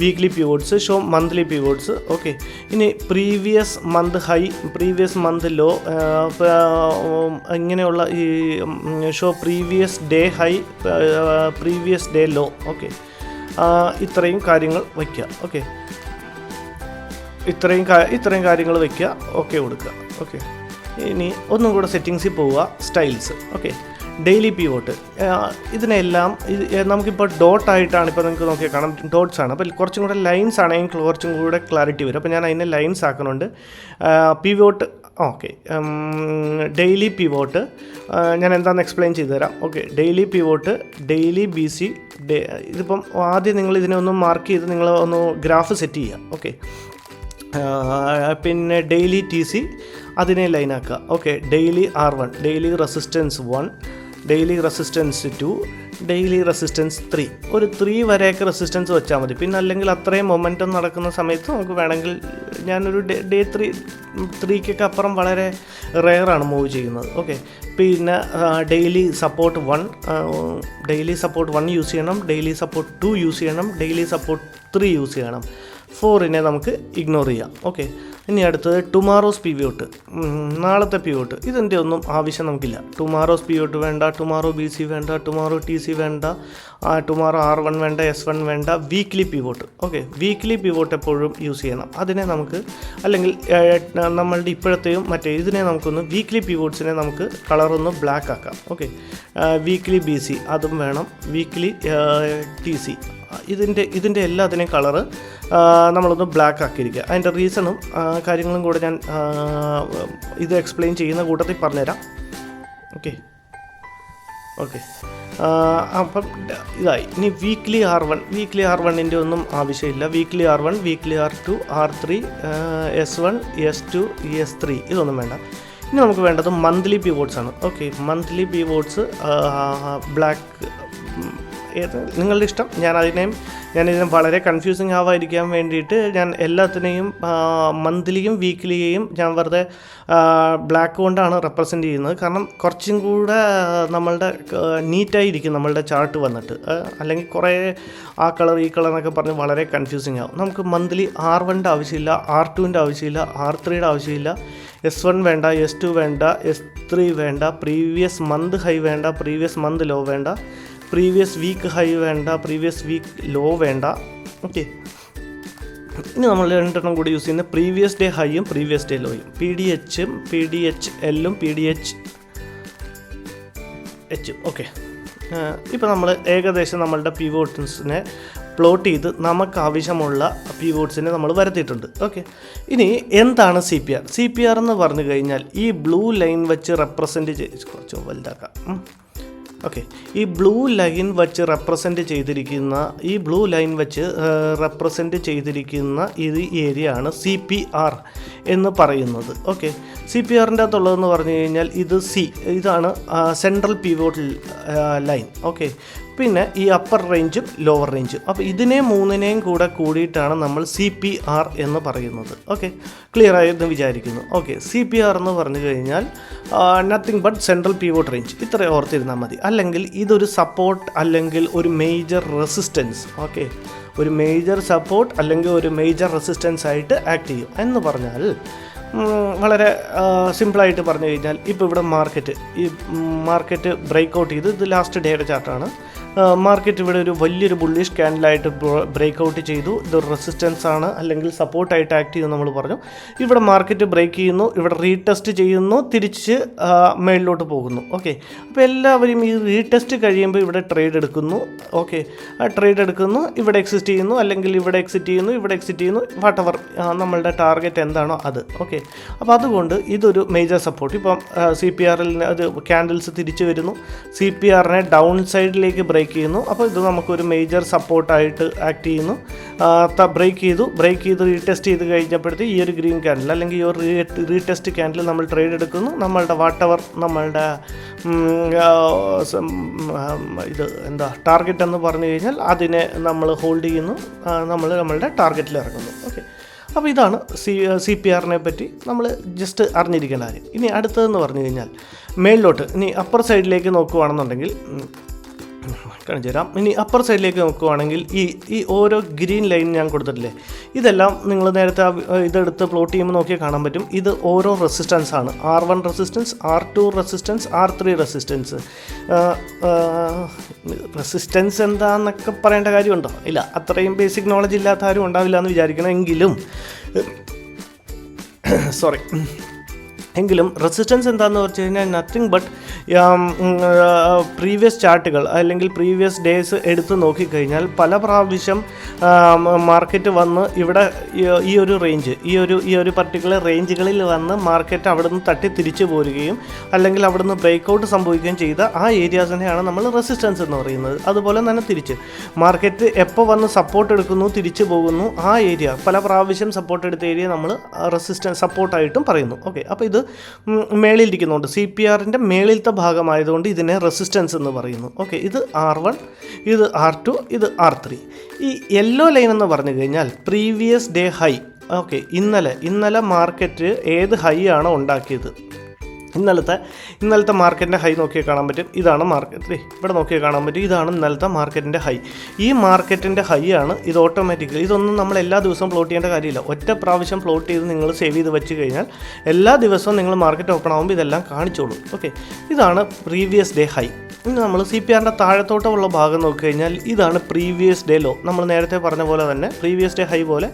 Weekly pivots, show monthly pivots. Okay, ഇനി previous month high, previous month low, ഇങ്ങനെയുള്ള ഈ show previous day high, previous day low. Okay, ഇത്രയും കാര്യങ്ങൾ വയ്ക്കുക. ഓക്കെ, ഇത്രയും കാര്യങ്ങൾ വയ്ക്കുക. ഓക്കെ കൊടുക്കുക. ഓക്കെ, ഇനി ഒന്നും കൂടെ സെറ്റിങ്സിൽ പോവുക, സ്റ്റൈൽസ്. Okay, daily pivot. ഇതിനെല്ലാം നമുക്കിപ്പോൾ ഡോട്ടായിട്ടാണ്. ഇപ്പോൾ നിങ്ങൾക്ക് നോക്കിയാൽ കാണാം ഡോട്ട്സ് ആണ്. അപ്പോൾ കുറച്ചും കൂടെ ലൈൻസ് ആണെങ്കിൽ കുറച്ചും കൂടെ ക്ലാരിറ്റി വരും. അപ്പോൾ ഞാൻ അതിനെ ലൈൻസ് ആക്കുന്നുണ്ട്. പിവോട്ട്. ഓക്കെ, ഡെയിലി പിവോട്ട് ഞാൻ എന്താണെന്ന് എക്സ്പ്ലെയിൻ ചെയ്തു തരാം. Okay, daily pivot, daily BC. ഇതിപ്പം ആദ്യം നിങ്ങൾ ഇതിനെ ഒന്ന് മാർക്ക് ചെയ്ത് നിങ്ങൾ ഒന്ന് ഗ്രാഫ് സെറ്റ് ചെയ്യുക. ഓക്കെ, പിന്നെ ഡെയിലി TC അതിനെ ലൈനാക്കുക. Okay, daily R1, daily resistance 1, daily resistance 2, daily resistance 3. ഒരു 3 വരെയൊക്കെ റെസിസ്റ്റൻസ് വെച്ചാൽ മതി. പിന്നെ അല്ലെങ്കിൽ അത്രയും മൊമെൻറ്റം നടക്കുന്ന സമയത്ത് നമുക്ക് വേണമെങ്കിൽ ഞാനൊരു ഡേ 3-ക്കൊക്കെ അപ്പുറം വളരെ റെയറാണ് മൂവ് ചെയ്യുന്നത്. ഓക്കെ, പിന്നെ ഡെയിലി സപ്പോർട്ട് 1 യൂസ് ചെയ്യണം, ഡെയിലി സപ്പോർട്ട് 2 യൂസ് ചെയ്യണം, ഡെയിലി സപ്പോർട്ട് 3 യൂസ് ചെയ്യണം. 4നെ നമുക്ക് ഇഗ്നോർ ചെയ്യാം. ഓക്കെ, ഇനി അടുത്തത് ടുമാറോസ് പിവോട്ട്, നാളത്തെ പിവോട്ട്. ഇതിൻ്റെ ഒന്നും ആവശ്യം നമുക്കില്ല. ടുമാറോസ് പിവോട്ട് വേണ്ട, ടുമാറോ BC വേണ്ട, ടുമാറോ TC വേണ്ട, ടുമാറോ R1 വേണ്ട, S1 വേണ്ട. Weekly pivot. Okay, weekly pivot എപ്പോഴും യൂസ് ചെയ്യണം. അതിനെ നമുക്ക് അല്ലെങ്കിൽ നമ്മളുടെ ഇപ്പോഴത്തെയും ഇതിനെ നമുക്കൊന്ന് വീക്ക്ലി പിവോട്ട്സിനെ നമുക്ക് കളറൊന്ന് ബ്ലാക്ക് ആക്കാം. ഓക്കെ, വീക്ക്ലി BC അതും വേണം, വീക്ക്ലി TC ഇതിൻ്റെ എല്ലാത്തിനെയും കളറ് നമ്മളൊന്ന് ബ്ലാക്ക് ആക്കിയിരിക്കുക. അതിൻ്റെ റീസണും കാര്യങ്ങളും കൂടെ ഞാൻ ഇത് എക്സ്പ്ലെയിൻ ചെയ്യുന്ന കൂട്ടത്തിൽ പറഞ്ഞുതരാം. ഓക്കെ, അപ്പം ഇതായി. ഇനി വീക്ക്ലി R1ൻ്റെ ഒന്നും ആവശ്യമില്ല. Weekly R1, weekly R2, R3, S1, S2, S3 ഇതൊന്നും വേണ്ട. ഇനി നമുക്ക് വേണ്ടത് മന്ത്ലി പിവോട്ട്സ് ആണ്. ഓക്കെ, മന്ത്ലി പിവോട്ട്സ് ബ്ലാക്ക് നിങ്ങളുടെ ഇഷ്ടം. ഞാനിതിനെ വളരെ കൺഫ്യൂസിങ് ആവാതിരിക്കാൻ വേണ്ടിയിട്ട് ഞാൻ എല്ലാത്തിനെയും മന്ത്ലിയും വീക്ക്ലിയെയും ഞാൻ വെറുതെ ബ്ലാക്ക് കൊണ്ടാണ് റെപ്രസെൻ്റ് ചെയ്യുന്നത്. കാരണം കുറച്ചും കൂടെ നമ്മളുടെ നീറ്റായിരിക്കും നമ്മളുടെ ചാർട്ട് വന്നിട്ട്. അല്ലെങ്കിൽ കുറേ ആ കളർ ഈ കളർ എന്നൊക്കെ പറഞ്ഞ് വളരെ കൺഫ്യൂസിങ് ആവും. നമുക്ക് മന്ത്ലി R1ൻ്റെ ആവശ്യമില്ല, R2ൻ്റെ ആവശ്യമില്ല, R3യുടെ ആവശ്യമില്ല, S1 വേണ്ട, S2 വേണ്ട, S3 വേണ്ട, പ്രീവിയസ് മന്ത് ഹൈ വേണ്ട, പ്രീവിയസ് മന്ത് ലോ വേണ്ട, പ്രീവിയസ് വീക്ക് ഹൈ വേണ്ട, പ്രീവിയസ് വീക്ക് ലോ വേണ്ട. ഓക്കെ, ഇനി നമ്മൾ 2 കൂടി യൂസ് ചെയ്യുന്ന പ്രീവിയസ് ഡേ ഹൈയും പ്രീവിയസ് ഡേ ലോയും, PDHLും PDHLും. ഓക്കെ, ഇപ്പോൾ നമ്മൾ ഏകദേശം നമ്മളുടെ പിവോട്ട്സിനെ പ്ലോട്ട് ചെയ്ത് നമുക്ക് ആവശ്യമുള്ള പിവോട്ട്സിനെ നമ്മൾ വരുത്തിയിട്ടുണ്ട്. ഓക്കെ, ഇനി എന്താണ് CPR എന്ന് പറഞ്ഞു കഴിഞ്ഞാൽ ഈ ബ്ലൂ ലൈൻ വെച്ച് റെപ്രസെൻറ്റ് കുറച്ച് വലുതാക്കാം. ഓക്കെ, ഈ ബ്ലൂ ലൈൻ വെച്ച് റെപ്രസെൻറ്റ് ചെയ്തിരിക്കുന്ന ഇത് ഏരിയ ആണ് CPR എന്ന് പറയുന്നത്. ഓക്കെ, CPRൻ്റെ അകത്തുള്ളതെന്ന് പറഞ്ഞു കഴിഞ്ഞാൽ ഇതാണ് സെൻട്രൽ പിവോട്ട് ലൈൻ. ഓക്കെ, പിന്നെ ഈ അപ്പർ റേഞ്ചും ലോവർ റേഞ്ചും. അപ്പോൾ മൂന്നിനെയും കൂടിയിട്ടാണ് നമ്മൾ CPR എന്ന് പറയുന്നത്. ഓക്കെ, ക്ലിയർ ആയെന്ന് വിചാരിക്കുന്നു. ഓക്കെ, CPR എന്ന് പറഞ്ഞു കഴിഞ്ഞാൽ nothing but central pivot range, ഇത്ര ഓർത്തിരുന്നാൽ മതി. അല്ലെങ്കിൽ ഇതൊരു സപ്പോർട്ട് അല്ലെങ്കിൽ ഒരു മേജർ റെസിസ്റ്റൻസ്. ഓക്കെ, ഒരു മേജർ സപ്പോർട്ട് അല്ലെങ്കിൽ ഒരു മേജർ റെസിസ്റ്റൻസ് ആയിട്ട് ആക്ട് ചെയ്യും എന്ന് പറഞ്ഞാൽ വളരെ സിമ്പിളായിട്ട് പറഞ്ഞു കഴിഞ്ഞാൽ ഇപ്പോൾ ഇവിടെ മാർക്കറ്റ് ബ്രേക്ക് ഔട്ട് ചെയ്ത് ഇത് ലാസ്റ്റ് ഡേയുടെ ചാർട്ടാണ്. മാർക്കറ്റ് ഇവിടെ ഒരു വലിയൊരു ബുള്ളിഷ് ക്യാൻഡിലായിട്ട് ബ്രേക്ക് ഔട്ട് ചെയ്തു. ഇതൊരു റെസിസ്റ്റൻസ് ആണ് അല്ലെങ്കിൽ സപ്പോർട്ടായിട്ട് ആക്ട് ചെയ്യുന്നു നമ്മൾ പറഞ്ഞു. ഇവിടെ മാർക്കറ്റ് ബ്രേക്ക് ചെയ്യുന്നു, ഇവിടെ റീടെസ്റ്റ് ചെയ്യുന്നു, തിരിച്ച് മേളിലോട്ട് പോകുന്നു. ഓക്കെ, അപ്പോൾ എല്ലാവരും ഈ റീടെസ്റ്റ് കഴിയുമ്പോൾ ഇവിടെ ട്രേഡ് എടുക്കുന്നു. ഓക്കെ, ആ ട്രേഡ് എടുക്കുന്നു, ഇവിടെ എക്സിറ്റ് ചെയ്യുന്നു, അല്ലെങ്കിൽ ഇവിടെ എക്സിറ്റ് ചെയ്യുന്നു, വാട്ടെവർ നമ്മളുടെ ടാർഗറ്റ് എന്താണോ അത്. ഓക്കെ, അപ്പോൾ അതുകൊണ്ട് ഇതൊരു മേജർ സപ്പോർട്ട്. ഇപ്പം CPRൽ അത് ക്യാൻഡിൽസ് തിരിച്ചു വരുന്നു, CPRനെ ഡൗൺ സൈഡിലേക്ക് ബ്രേക്ക് ചെയ്യുന്നു. അപ്പോൾ ഇത് നമുക്കൊരു മേജർ സപ്പോർട്ടായിട്ട് ആക്ട് ചെയ്യുന്നു. ബ്രേക്ക് ചെയ്തു റീടെസ്റ്റ് ചെയ്ത് കഴിഞ്ഞപ്പോഴത്തേക്ക് ഈ ഒരു ഗ്രീൻ ക്യാൻഡിൽ അല്ലെങ്കിൽ ഈ ഒരു റീടെസ്റ്റ് ക്യാൻഡിൽ നമ്മൾ ട്രേഡ് എടുക്കുന്നു. നമ്മളുടെ വാട്ടെവർ നമ്മളുടെ ഇത് ടാർഗറ്റ് എന്ന് പറഞ്ഞു കഴിഞ്ഞാൽ അതിനെ നമ്മൾ ഹോൾഡ് ചെയ്യുന്നു, നമ്മളുടെ ടാർഗറ്റിൽ ഇറങ്ങുന്നു. ഓക്കെ, അപ്പോൾ ഇതാണ് CPRനെ പറ്റി നമ്മൾ ജസ്റ്റ് അറിഞ്ഞിരിക്കേണ്ട കാര്യം. ഇനി അടുത്തതെന്ന് പറഞ്ഞു കഴിഞ്ഞാൽ മേളിലോട്ട് ഇനി അപ്പർ സൈഡിലേക്ക് നോക്കുകയാണെന്നുണ്ടെങ്കിൽ കാണിച്ചു തരാം. ഇനി അപ്പർ സൈഡിലേക്ക് നോക്കുകയാണെങ്കിൽ ഈ ഓരോ ഗ്രീൻ ലൈൻ ഞാൻ കൊടുത്തിട്ടില്ലേ, ഇതെല്ലാം നിങ്ങൾ നേരത്തെ ഇതെടുത്ത് പ്ലോട്ട് ചെയ്യുമ്പോൾ നോക്കിയാൽ കാണാൻ പറ്റും. ഇത് ഓരോ റെസിസ്റ്റൻസ് ആണ്. R1 resistance, R2 resistance, R3 resistance. Resistance എന്താണെന്നൊക്കെ പറയേണ്ട കാര്യമുണ്ടോ? ഇല്ല, അത്രയും ബേസിക് നോളജ് ഇല്ലാത്ത ആരും ഉണ്ടാവില്ല എന്ന് വിചാരിക്കണം. എങ്കിലും റെസിസ്റ്റൻസ് എന്താണെന്ന് വെച്ച് കഴിഞ്ഞാൽ നത്തിങ് ബട്ട് പ്രീവിയസ് ചാർട്ടുകൾ അല്ലെങ്കിൽ പ്രീവിയസ് ഡേയ്സ് എടുത്ത് നോക്കിക്കഴിഞ്ഞാൽ പല പ്രാവശ്യം മാർക്കറ്റ് വന്ന് ഇവിടെ ഈ ഒരു പർട്ടിക്കുലർ റേഞ്ചുകളിൽ വന്ന് മാർക്കറ്റ് അവിടെ നിന്ന് തട്ടി തിരിച്ചു പോരുകയും അല്ലെങ്കിൽ അവിടെ നിന്ന് ബ്രേക്ക് ഔട്ട് സംഭവിക്കുകയും ചെയ്ത ആ ഏരിയാസിനെയാണ് നമ്മൾ റെസിസ്റ്റൻസ് എന്ന് പറയുന്നത്. അതുപോലെ തന്നെ തിരിച്ച് മാർക്കറ്റ് എപ്പോൾ വന്ന് സപ്പോർട്ട് എടുക്കുന്നു, തിരിച്ചു പോകുന്നു, ആ ഏരിയ പല പ്രാവശ്യം സപ്പോർട്ട് എടുത്ത ഏരിയ നമ്മൾ റെസിസ്റ്റൻസ് സപ്പോർട്ടായിട്ടും പറയുന്നു. ഓക്കെ, അപ്പോൾ ഇത് മേളിലിരിക്കുന്നുണ്ട്, CPRൻ്റെ മേളിലത്തെ ഭാഗമായതുകൊണ്ട് ഇതിനെ റെസിസ്റ്റൻസ് എന്ന് പറയുന്നു. ഓക്കെ, ഇത് R1, ഇത് R2, ഇത് R3. ഈ യെല്ലോ ലൈൻ എന്ന് പറഞ്ഞു കഴിഞ്ഞാൽ പ്രീവിയസ് ഡേ ഹൈ. ഓക്കെ, ഇന്നലെ മാർക്കറ്റ് ഏത് ഹൈ ആണോ ഉണ്ടാക്കിയത്, ഇന്നലത്തെ മാർക്കറ്റിൻ്റെ ഹൈ നോക്കിയാൽ കാണാൻ പറ്റും. ഇതാണ് മാർക്കറ്റ്, ഇവിടെ നോക്കിയാൽ കാണാൻ പറ്റും. ഇതാണ് ഇന്നലത്തെ മാർക്കറ്റിൻ്റെ ഹൈ. ഈ മാർക്കറ്റിൻ്റെ ഹൈ ആണ് ഇത്. ഓട്ടോമാറ്റിക്കലി ഇതൊന്നും നമ്മൾ എല്ലാ ദിവസവും പ്ലോട്ട് ചെയ്യേണ്ട കാര്യമില്ല. ഒറ്റ പ്രാവശ്യം പ്ലോട്ട് ചെയ്ത് നിങ്ങൾ സേവ് ചെയ്ത് വെച്ച് കഴിഞ്ഞാൽ എല്ലാ ദിവസവും നിങ്ങൾ മാർക്കറ്റ് ഓപ്പൺ ആകുമ്പോൾ ഇതെല്ലാം കാണിച്ചോളൂ. ഓക്കെ, ഇതാണ് പ്രീവിയസ് ഡേ ഹൈ. ഇനി നമ്മൾ CPRൻ്റെ താഴത്തോട്ടുള്ള ഭാഗം നോക്കിക്കഴിഞ്ഞാൽ ഇതാണ് പ്രീവിയസ് ഡേ ലോ. നമ്മൾ നേരത്തെ പറഞ്ഞ പോലെ തന്നെ പ്രീവിയസ് ഡേ ഹൈ പോലെ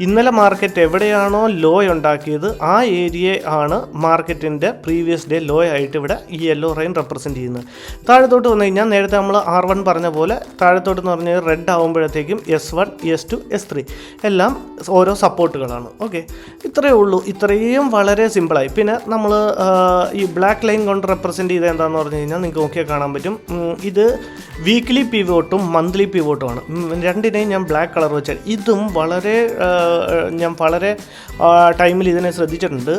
ഇന്നലെ മാർക്കറ്റ് എവിടെയാണോ ലോ ഉണ്ടാക്കിയത് ആ ഏരിയ ആണ് മാർക്കറ്റിൻ്റെ പ്രീവിയസ് ഡേ ലോ ആയിട്ട് ഇവിടെ ഈ യെല്ലോ ലൈൻ റെപ്രസെൻറ്റ് ചെയ്യുന്നത്. താഴത്തോട്ട് വന്നു കഴിഞ്ഞാൽ നേരത്തെ നമ്മൾ R1 പറഞ്ഞ പോലെ താഴത്തോട്ട് എന്ന് പറഞ്ഞാൽ റെഡ് ആകുമ്പോഴത്തേക്കും S1, S2, S3 എല്ലാം ഓരോ സപ്പോർട്ടുകളാണ്. ഓക്കെ, ഇത്രയേ ഉള്ളൂ. ഇത്രയും വളരെ സിമ്പിളായി. പിന്നെ നമ്മൾ ഈ ബ്ലാക്ക് ലൈൻ കൊണ്ട് റെപ്രസെൻറ്റ് ചെയ്ത് എന്താണെന്ന് പറഞ്ഞു കഴിഞ്ഞാൽ നിങ്ങൾക്ക് നോക്കിയാൽ കാണാൻ പറ്റും. ഇത് വീക്ക്ലി പിവോട്ടും മന്ത്ലി പിവോട്ടുമാണ്. രണ്ടിനെയും ഞാൻ ബ്ലാക്ക് കളർ വെച്ചാൽ ഇതും ഞാൻ വളരെ ടൈമിൽ ഇതിനെ ശ്രദ്ധിച്ചിട്ടുണ്ട്.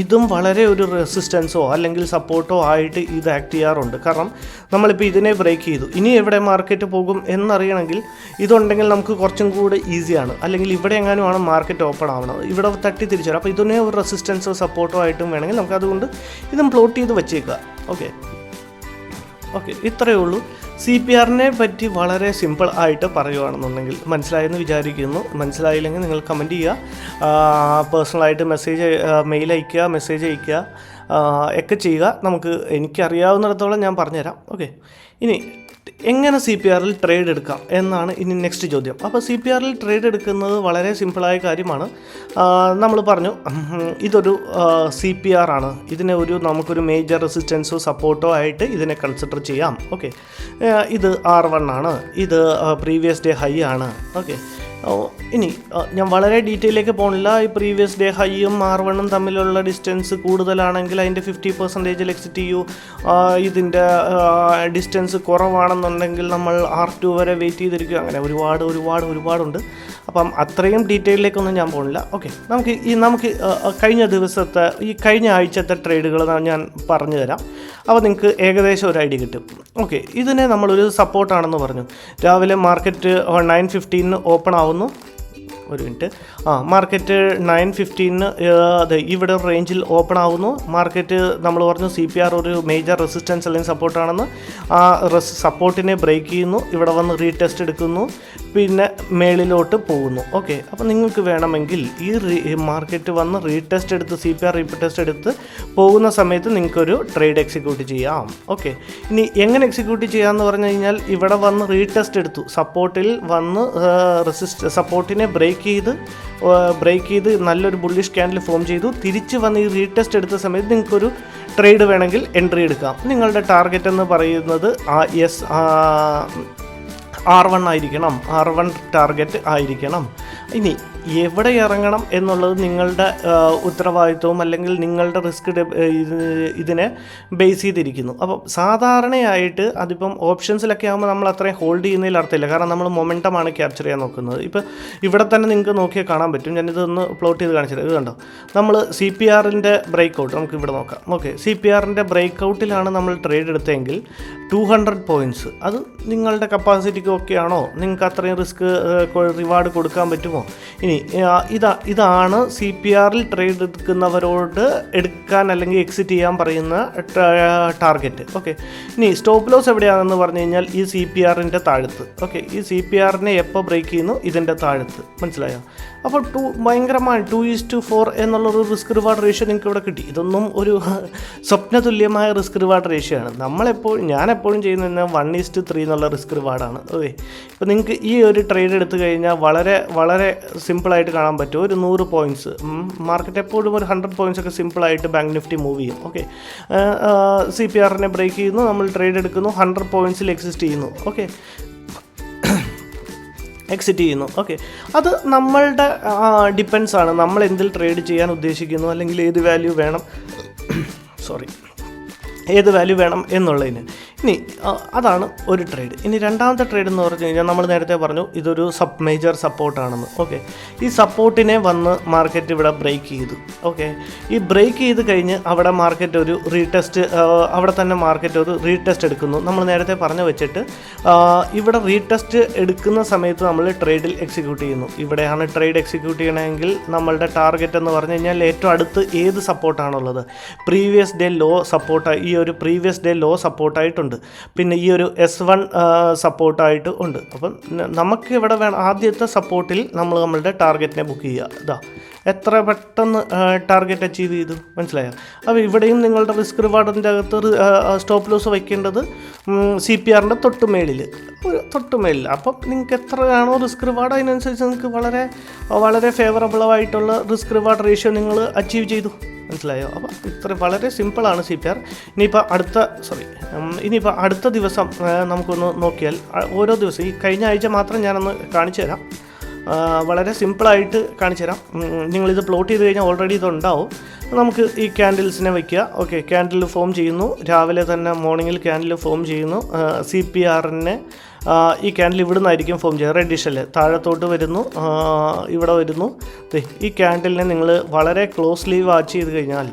ഇതും വളരെ ഒരു റെസിസ്റ്റൻസോ അല്ലെങ്കിൽ സപ്പോർട്ടോ ആയിട്ട് ഇത് ആക്ട് ചെയ്യാറുണ്ട്. കാരണം നമ്മളിപ്പോൾ ഇതിനെ ബ്രേക്ക് ചെയ്തു, ഇനി എവിടെ മാർക്കറ്റ് പോകും എന്നറിയണമെങ്കിൽ ഇതുണ്ടെങ്കിൽ നമുക്ക് കുറച്ചും കൂടെ ഈസിയാണ്. അല്ലെങ്കിൽ ഇവിടെ എങ്ങാനുമാണ് മാർക്കറ്റ് ഓപ്പൺ ആവണത്, ഇവിടെ തട്ടി തിരിച്ചു വരാം. അപ്പോൾ ഇതിനെ ഒരു റെസിസ്റ്റൻസോ സപ്പോർട്ടോ ആയിട്ടും വേണമെങ്കിൽ നമുക്ക് അതുകൊണ്ട് ഇതും പ്ലോട്ട് ചെയ്ത് വെച്ചേക്കുക. ഓക്കെ, ഇത്രയേ ഉള്ളൂ. CPRനെ പറ്റി വളരെ സിമ്പിൾ ആയിട്ട് പറയുകയാണെന്നുണ്ടെങ്കിൽ മനസ്സിലായെന്ന് വിചാരിക്കുന്നു. മനസ്സിലായില്ലെങ്കിൽ നിങ്ങൾ കമൻറ്റ് ചെയ്യുക, പേഴ്സണലായിട്ട് മെയിൽ അയയ്ക്കുക, മെസ്സേജ് അയയ്ക്കുക ഒക്കെ ചെയ്യുക. എനിക്കറിയാവുന്നിടത്തോളം ഞാൻ പറഞ്ഞുതരാം. ഓക്കെ, ഇനി എങ്ങനെ CPR ൽ ട്രേഡ് എടുക്കാം എന്നാണ് ഇനി നെക്സ്റ്റ് ചോദ്യം. അപ്പോൾ CPR ൽ ട്രേഡ് എടുക്കുന്നത് വളരെ സിമ്പിളായ കാര്യമാണ്. നമ്മൾ പറഞ്ഞു ഇതൊരു CPR ആണ്, ഇതിനെ നമുക്കൊരു മേജർ റെസിസ്റ്റൻസോ സപ്പോർട്ടോ ആയിട്ട് ഇതിനെ കൺസിഡർ ചെയ്യാം. ഓക്കെ, ഇത് R1 ആണ്, ഇത് പ്രീവിയസ് ഡേ ഹൈ ആണ്. ഓക്കെ, ഇനി ഞാൻ വളരെ ഡീറ്റെയിലേക്ക് പോകുന്നില്ല. ഈ പ്രീവിയസ് ഡേ ഹൈയും R1 തമ്മിലുള്ള ഡിസ്റ്റൻസ് കൂടുതലാണെങ്കിൽ അതിൻ്റെ 50% എക്സിറ്റ് ചെയ്യൂ. ഇതിൻ്റെ ഡിസ്റ്റൻസ് കുറവാണെന്നുണ്ടെങ്കിൽ നമ്മൾ R2 വരെ വെയിറ്റ് ചെയ്തിരിക്കുക. അങ്ങനെ ഒരുപാടുണ്ട്. അപ്പം അത്രയും ഡീറ്റെയിലേക്കൊന്നും ഞാൻ പോകുന്നില്ല. ഓക്കെ, നമുക്ക് കഴിഞ്ഞ ആഴ്ചത്തെ ട്രേഡുകൾ ഞാൻ പറഞ്ഞു തരാം. അപ്പോൾ നിങ്ങൾക്ക് ഏകദേശം ഒരു ഐഡിയ കിട്ടും. ഓക്കെ, ഇതിനെ നമ്മളൊരു സപ്പോർട്ടാണെന്ന് പറഞ്ഞു. രാവിലെ മാർക്കറ്റ് 9:15 ഓപ്പൺ ആവുന്നു. ഒരു മിനിറ്റ്. മാർക്കറ്റ് 9:15 അതെ ഇവിടെ റേഞ്ചിൽ ഓപ്പൺ ആവുന്നു. മാർക്കറ്റ് നമ്മൾ പറഞ്ഞു CPR ഒരു മേജർ റെസിസ്റ്റൻസ് അല്ലെങ്കിൽ സപ്പോർട്ടാണെന്ന്. ആ സപ്പോർട്ടിനെ ബ്രേക്ക് ചെയ്യുന്നു, ഇവിടെ വന്ന് റീടെസ്റ്റ് എടുക്കുന്നു, പിന്നെ മേളിലോട്ട് പോകുന്നു. ഓക്കെ, അപ്പോൾ നിങ്ങൾക്ക് വേണമെങ്കിൽ ഈ മാർക്കറ്റ് വന്ന് റീടെസ്റ്റ് എടുത്ത് CPR റീടെസ്റ്റ് എടുത്ത് പോകുന്ന സമയത്ത് നിങ്ങൾക്കൊരു ട്രേഡ് എക്സിക്യൂട്ട് ചെയ്യാം. ഓക്കെ, ഇനി എങ്ങനെ എക്സിക്യൂട്ട് ചെയ്യാമെന്ന് പറഞ്ഞു കഴിഞ്ഞാൽ ഇവിടെ വന്ന് റീടെസ്റ്റ് എടുത്തു, സപ്പോർട്ടിൽ വന്ന് സപ്പോർട്ടിനെ ബ്രേക്ക് ചെയ്ത് നല്ലൊരു ബുള്ളിഷ് ക്യാൻഡിൽ ഫോം ചെയ്തു. തിരിച്ച് വന്ന് ഈ റീടെസ്റ്റ് എടുത്ത സമയത്ത് നിങ്ങൾക്കൊരു ട്രേഡ് വേണമെങ്കിൽ എൻട്രി എടുക്കാം. നിങ്ങളുടെ ടാർഗറ്റ് എന്ന് പറയുന്നത് R1 ആയിരിക്കണം, R1 ടാർഗറ്റ് ആയിരിക്കണം. ഇനി എവിടെ ഇറങ്ങണം എന്നുള്ളത് നിങ്ങളുടെ ഉത്തരവാദിത്വവും അല്ലെങ്കിൽ നിങ്ങളുടെ റിസ്ക് ഇതിനെ ബേസ് ചെയ്തിരിക്കുന്നു. അപ്പം സാധാരണയായിട്ട് അതിപ്പം ഓപ്ഷൻസിലൊക്കെ ആകുമ്പോൾ നമ്മൾ അത്രയും ഹോൾഡ് ചെയ്യുന്നതിൽ അർത്ഥമില്ല, കാരണം നമ്മൾ മൊമെൻറ്റമാണ് ക്യാപ്ചർ ചെയ്യാൻ നോക്കുന്നത്. ഇപ്പോൾ ഇവിടെ തന്നെ നിങ്ങൾക്ക് നോക്കിയാൽ കാണാൻ പറ്റും. ഞാനിതൊന്ന് പ്ലോട്ട് ചെയ്ത് കാണിച്ചത്. ഇത് കണ്ടോ, നമ്മൾ CPRൻ്റെ ബ്രേക്ക് ഔട്ട് നമുക്ക് ഇവിടെ നോക്കാം. ഓക്കെ, CPRൻ്റെ ബ്രേക്ക് ഔട്ടിലാണ് നമ്മൾ ട്രേഡ് എടുത്തതെങ്കിൽ 200 പോയിൻറ്റ്സ്. അത് നിങ്ങളുടെ കപ്പാസിറ്റിക്ക് ഓക്കെ ആണോ? നിങ്ങൾക്ക് അത്രയും റിസ്ക് റിവാർഡ് കൊടുക്കാൻ പറ്റുമോ? ഇനി ഇതാണ് CPR ൽ ട്രേഡ് എടുക്കുന്നവരോട് എടുക്കാൻ അല്ലെങ്കിൽ എക്സിറ്റ് ചെയ്യാൻ പറയുന്ന ടാർഗറ്റ്. ഓക്കെ, ഇനി സ്റ്റോപ്പ് ലോസ് എവിടെയാണെന്ന് പറഞ്ഞു കഴിഞ്ഞാൽ ഈ CPRൻ്റെ താഴത്ത്. ഓക്കെ, ഈ CPRനെ എപ്പോൾ ബ്രേക്ക് ചെയ്യുന്നു? ഇതിൻ്റെ താഴത്ത്. മനസ്സിലായോ? അപ്പോൾ ഭയങ്കരമായി 2:4 എന്നുള്ളൊരു റിസ്ക് റിവാർഡ് റേഷ്യോ നിങ്ങൾക്ക് ഇവിടെ കിട്ടി. ഇതൊന്നും ഒരു സ്വപ്നതുല്യമായ റിസ്ക് റിവാർഡ് റേഷ്യോ ആണ്. ഞാൻ എപ്പോഴും ചെയ്യുന്നത് 1:3 എന്നുള്ള റിസ്ക് റിവാർഡാണ്. ഓക്കെ, ഇപ്പോൾ നിങ്ങൾക്ക് ഈ ഒരു ട്രേഡ് എടുത്തു കഴിഞ്ഞാൽ വളരെ സിമ്പിളായിട്ട് കാണാൻ പറ്റും. ഒരു 100 പോയിൻറ്റ്സ് മാർക്കറ്റ് എപ്പോഴും ഒരു 100 പോയിൻറ്റ്സ് ഒക്കെ സിമ്പിളായിട്ട് ബാങ്ക് നിഫ്റ്റി മൂവ് ചെയ്യും. ഓക്കെ, CPRനെ ബ്രേക്ക് ചെയ്യുന്നു, നമ്മൾ ട്രേഡ് എടുക്കുന്നു, 100 പോയിൻറ്റ്സിൽ എക്സിസ്റ്റ് ചെയ്യുന്നു. ഓക്കെ, എക്സിറ്റ് ചെയ്യുന്നു. ഓക്കെ, അത് നമ്മളുടെ ഡിപ്പെൻസ് ആണ്, നമ്മൾ എന്തിൽ ട്രേഡ് ചെയ്യാൻ ഉദ്ദേശിക്കുന്നു അല്ലെങ്കിൽ ഏത് വാല്യൂ വേണം എന്നുള്ളതിന്. ഇനി അതാണ് ഒരു ട്രേഡ്. ഇനി രണ്ടാമത്തെ ട്രേഡ് എന്ന് പറഞ്ഞു കഴിഞ്ഞാൽ നമ്മൾ നേരത്തെ പറഞ്ഞു ഇതൊരു മേജർ സപ്പോർട്ടാണെന്ന്. ഓക്കെ, ഈ സപ്പോർട്ടിനെ വന്ന് മാർക്കറ്റ് ഇവിടെ ബ്രേക്ക് ചെയ്തു. ഓക്കെ, ഈ ബ്രേക്ക് ചെയ്ത് കഴിഞ്ഞ് അവിടെ മാർക്കറ്റ് ഒരു റീടെസ്റ്റ് എടുക്കുന്നു. നമ്മൾ നേരത്തെ പറഞ്ഞു വെച്ചിട്ട് ഇവിടെ റീടെസ്റ്റ് എടുക്കുന്ന സമയത്ത് നമ്മൾ ട്രേഡിൽ എക്സിക്യൂട്ട് ചെയ്യുന്നു. ഇവിടെയാണ് ട്രേഡ് എക്സിക്യൂട്ട് ചെയ്യണമെങ്കിൽ നമ്മളുടെ ടാർഗറ്റ് എന്ന് പറഞ്ഞു കഴിഞ്ഞാൽ ഏറ്റവും അടുത്ത് ഏത് സപ്പോർട്ടാണുള്ളത്? പ്രീവിയസ് ഡേ ലോ സപ്പോർട്ടായി, ഈ ഒരു പ്രീവിയസ് ഡേ ലോ സപ്പോർട്ടായിട്ടുണ്ട്, പിന്നെ ഈ ഒരു S1 സപ്പോർട്ടായിട്ട് ഉണ്ട്. അപ്പം നമുക്ക് ഇവിടെ ആദ്യത്തെ സപ്പോർട്ടിൽ നമ്മളുടെ ടാർഗറ്റിനെ ബുക്ക് ചെയ്യുക. എത്ര പെട്ടെന്ന് ടാർഗറ്റ് അച്ചീവ് ചെയ്തു, മനസ്സിലായോ? അപ്പോൾ ഇവിടെയും നിങ്ങളുടെ റിസ്ക് റിവാർഡിൻ്റെ അകത്ത് സ്റ്റോപ്പ് ലോസ് വയ്ക്കേണ്ടത് CPRൻ്റെ തൊട്ടുമേളിൽ. അപ്പം നിങ്ങൾക്ക് എത്രയാണോ റിസ്ക് റിവാർഡ് അതിനനുസരിച്ച് നിങ്ങൾക്ക് വളരെ ഫേവറബിളായിട്ടുള്ള റിസ്ക് റിവാർഡ് റേഷ്യോ നിങ്ങൾ അച്ചീവ് ചെയ്തു. മനസ്സിലായോ? അപ്പോൾ വളരെ സിമ്പിളാണ് CPR. ഇനിയിപ്പോൾ അടുത്ത ദിവസം നമുക്കൊന്ന് നോക്കിയാൽ ഓരോ ദിവസം ഈ കഴിഞ്ഞ ആഴ്ച മാത്രം ഞാനൊന്ന് കാണിച്ചു തരാം. വളരെ സിമ്പിളായിട്ട് കാണിച്ചു തരാം. നിങ്ങളിത് പ്ലോട്ട് ചെയ്ത് കഴിഞ്ഞാൽ ഓൾറെഡി ഇതുണ്ടാവും. നമുക്ക് ഈ ക്യാൻഡിൽസിനെ വയ്ക്കുക. ഓക്കെ, ക്യാൻഡിൽ ഫോം ചെയ്യുന്നു, രാവിലെ തന്നെ മോർണിംഗിൽ ക്യാൻഡിൽ ഫോം ചെയ്യുന്നു. CPRനെ ഈ ക്യാൻഡിൽ ഇവിടെ നിന്നായിരിക്കും ഫോം ചെയ്യുക. റെഡിഷല്ലേ താഴത്തോട്ട് വരുന്നു, ഇവിടെ വരുന്നു. ഈ ക്യാൻഡിലിനെ നിങ്ങൾ വളരെ ക്ലോസ്ലി വാച്ച് ചെയ്ത് കഴിഞ്ഞാൽ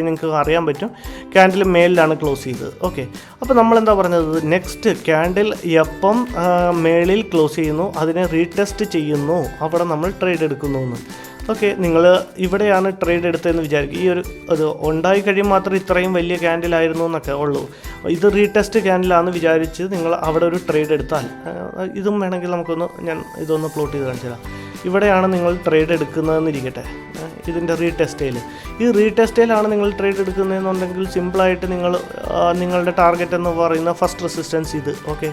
നിങ്ങൾക്ക് അറിയാൻ പറ്റും ക്യാൻഡിൽ മേലിലാണ് ക്ലോസ് ചെയ്തത്. ഓക്കെ, അപ്പോൾ നമ്മളെന്താ പറഞ്ഞത്? നെക്സ്റ്റ് ക്യാൻഡിൽ എപ്പം മേളിൽ ക്ലോസ് ചെയ്യുന്നു അതിനെ റീടെസ്റ്റ് ചെയ്യുന്നു, അവിടെ നമ്മൾ ട്രേഡ് എടുക്കുന്നു എന്ന്. ഓക്കെ, നിങ്ങൾ ഇവിടെയാണ് ട്രേഡ് എടുത്തതെന്ന് വിചാരിക്കും. ഈ അത് ഉണ്ടായി കഴിയും മാത്രം ഇത്രയും വലിയ ക്യാൻഡിലായിരുന്നു എന്നൊക്കെ ഉള്ളൂ. ഇത് റീടെസ്റ്റ് ക്യാൻഡിലാണെന്ന് വിചാരിച്ച് നിങ്ങൾ അവിടെ ഒരു ട്രേഡ് എടുത്താൽ, ഇതും വേണമെങ്കിൽ ഞാൻ ഇതൊന്ന് പ്ലോട്ട് ചെയ്ത് കാണിച്ചു തരാം. ഇവിടെയാണ് നിങ്ങൾ ട്രേഡ് എടുക്കുന്നതെന്നിരിക്കട്ടെ. ഇതിൻ്റെ റീടെസ്റ്റയിൽ. ഈ റീടെസ്റ്റയിലാണ് നിങ്ങൾ ട്രേഡ് എടുക്കുന്നതെന്നുണ്ടെങ്കിൽ സിമ്പിളായിട്ട് നിങ്ങളുടെ ടാർഗറ്റ് എന്ന് പറയുന്ന ഫസ്റ്റ് റെസിസ്റ്റൻസ് ഇത്. ഓക്കെ,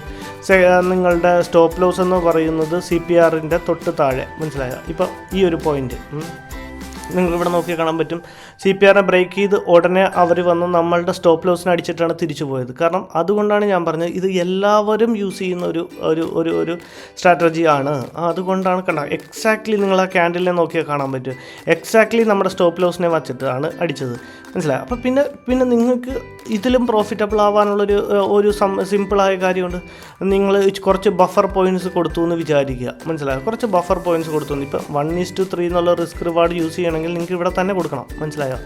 നിങ്ങളുടെ സ്റ്റോപ്പ് ലോസ് എന്ന് പറയുന്നത് CPRൻ്റെ തൊട്ട് താഴെ. മനസ്സിലായോ? ഇപ്പം ഈ ഒരു പോയിന്റ് നിങ്ങളിവിടെ നോക്കി കാണാൻ പറ്റും. CPRനെ ബ്രേക്ക് ചെയ്ത് ഉടനെ അവർ വന്ന് നമ്മളുടെ സ്റ്റോപ്പ് ലോസിന് അടിച്ചിട്ടാണ് തിരിച്ചു പോയത്. കാരണം അതുകൊണ്ടാണ് ഞാൻ പറഞ്ഞത് ഇത് എല്ലാവരും യൂസ് ചെയ്യുന്ന ഒരു സ്ട്രാറ്റജി ആണ്. അതുകൊണ്ടാണ് എക്സാക്ട്ലി നിങ്ങൾ ആ ക്യാൻഡിലിനെ നോക്കിയാൽ കാണാൻ പറ്റും. എക്സാക്ട്ലി നമ്മുടെ സ്റ്റോപ്പ് ലോസിനെ വച്ചിട്ടാണ് അടിച്ചത്. മനസ്സിലായി? അപ്പോൾ പിന്നെ നിങ്ങൾക്ക് ഇതിലും പ്രോഫിറ്റബിൾ ആവാനുള്ളൊരു സിമ്പിളായ കാര്യമുണ്ട്. നിങ്ങൾ കുറച്ച് ബഫർ പോയിൻറ്റ്സ് കൊടുത്തു എന്ന് വിചാരിക്കുക. മനസ്സിലായോ? കുറച്ച് ബഫർ പോയിൻറ്റ്സ് കൊടുത്തു. ഇപ്പം 1:3 എന്നുള്ള റിസ്ക് റിവാർഡ് യൂസ് ചെയ്യണമെങ്കിൽ നിങ്ങൾക്ക് ഇവിടെ തന്നെ കൊടുക്കണം. മനസ്സിലായോ?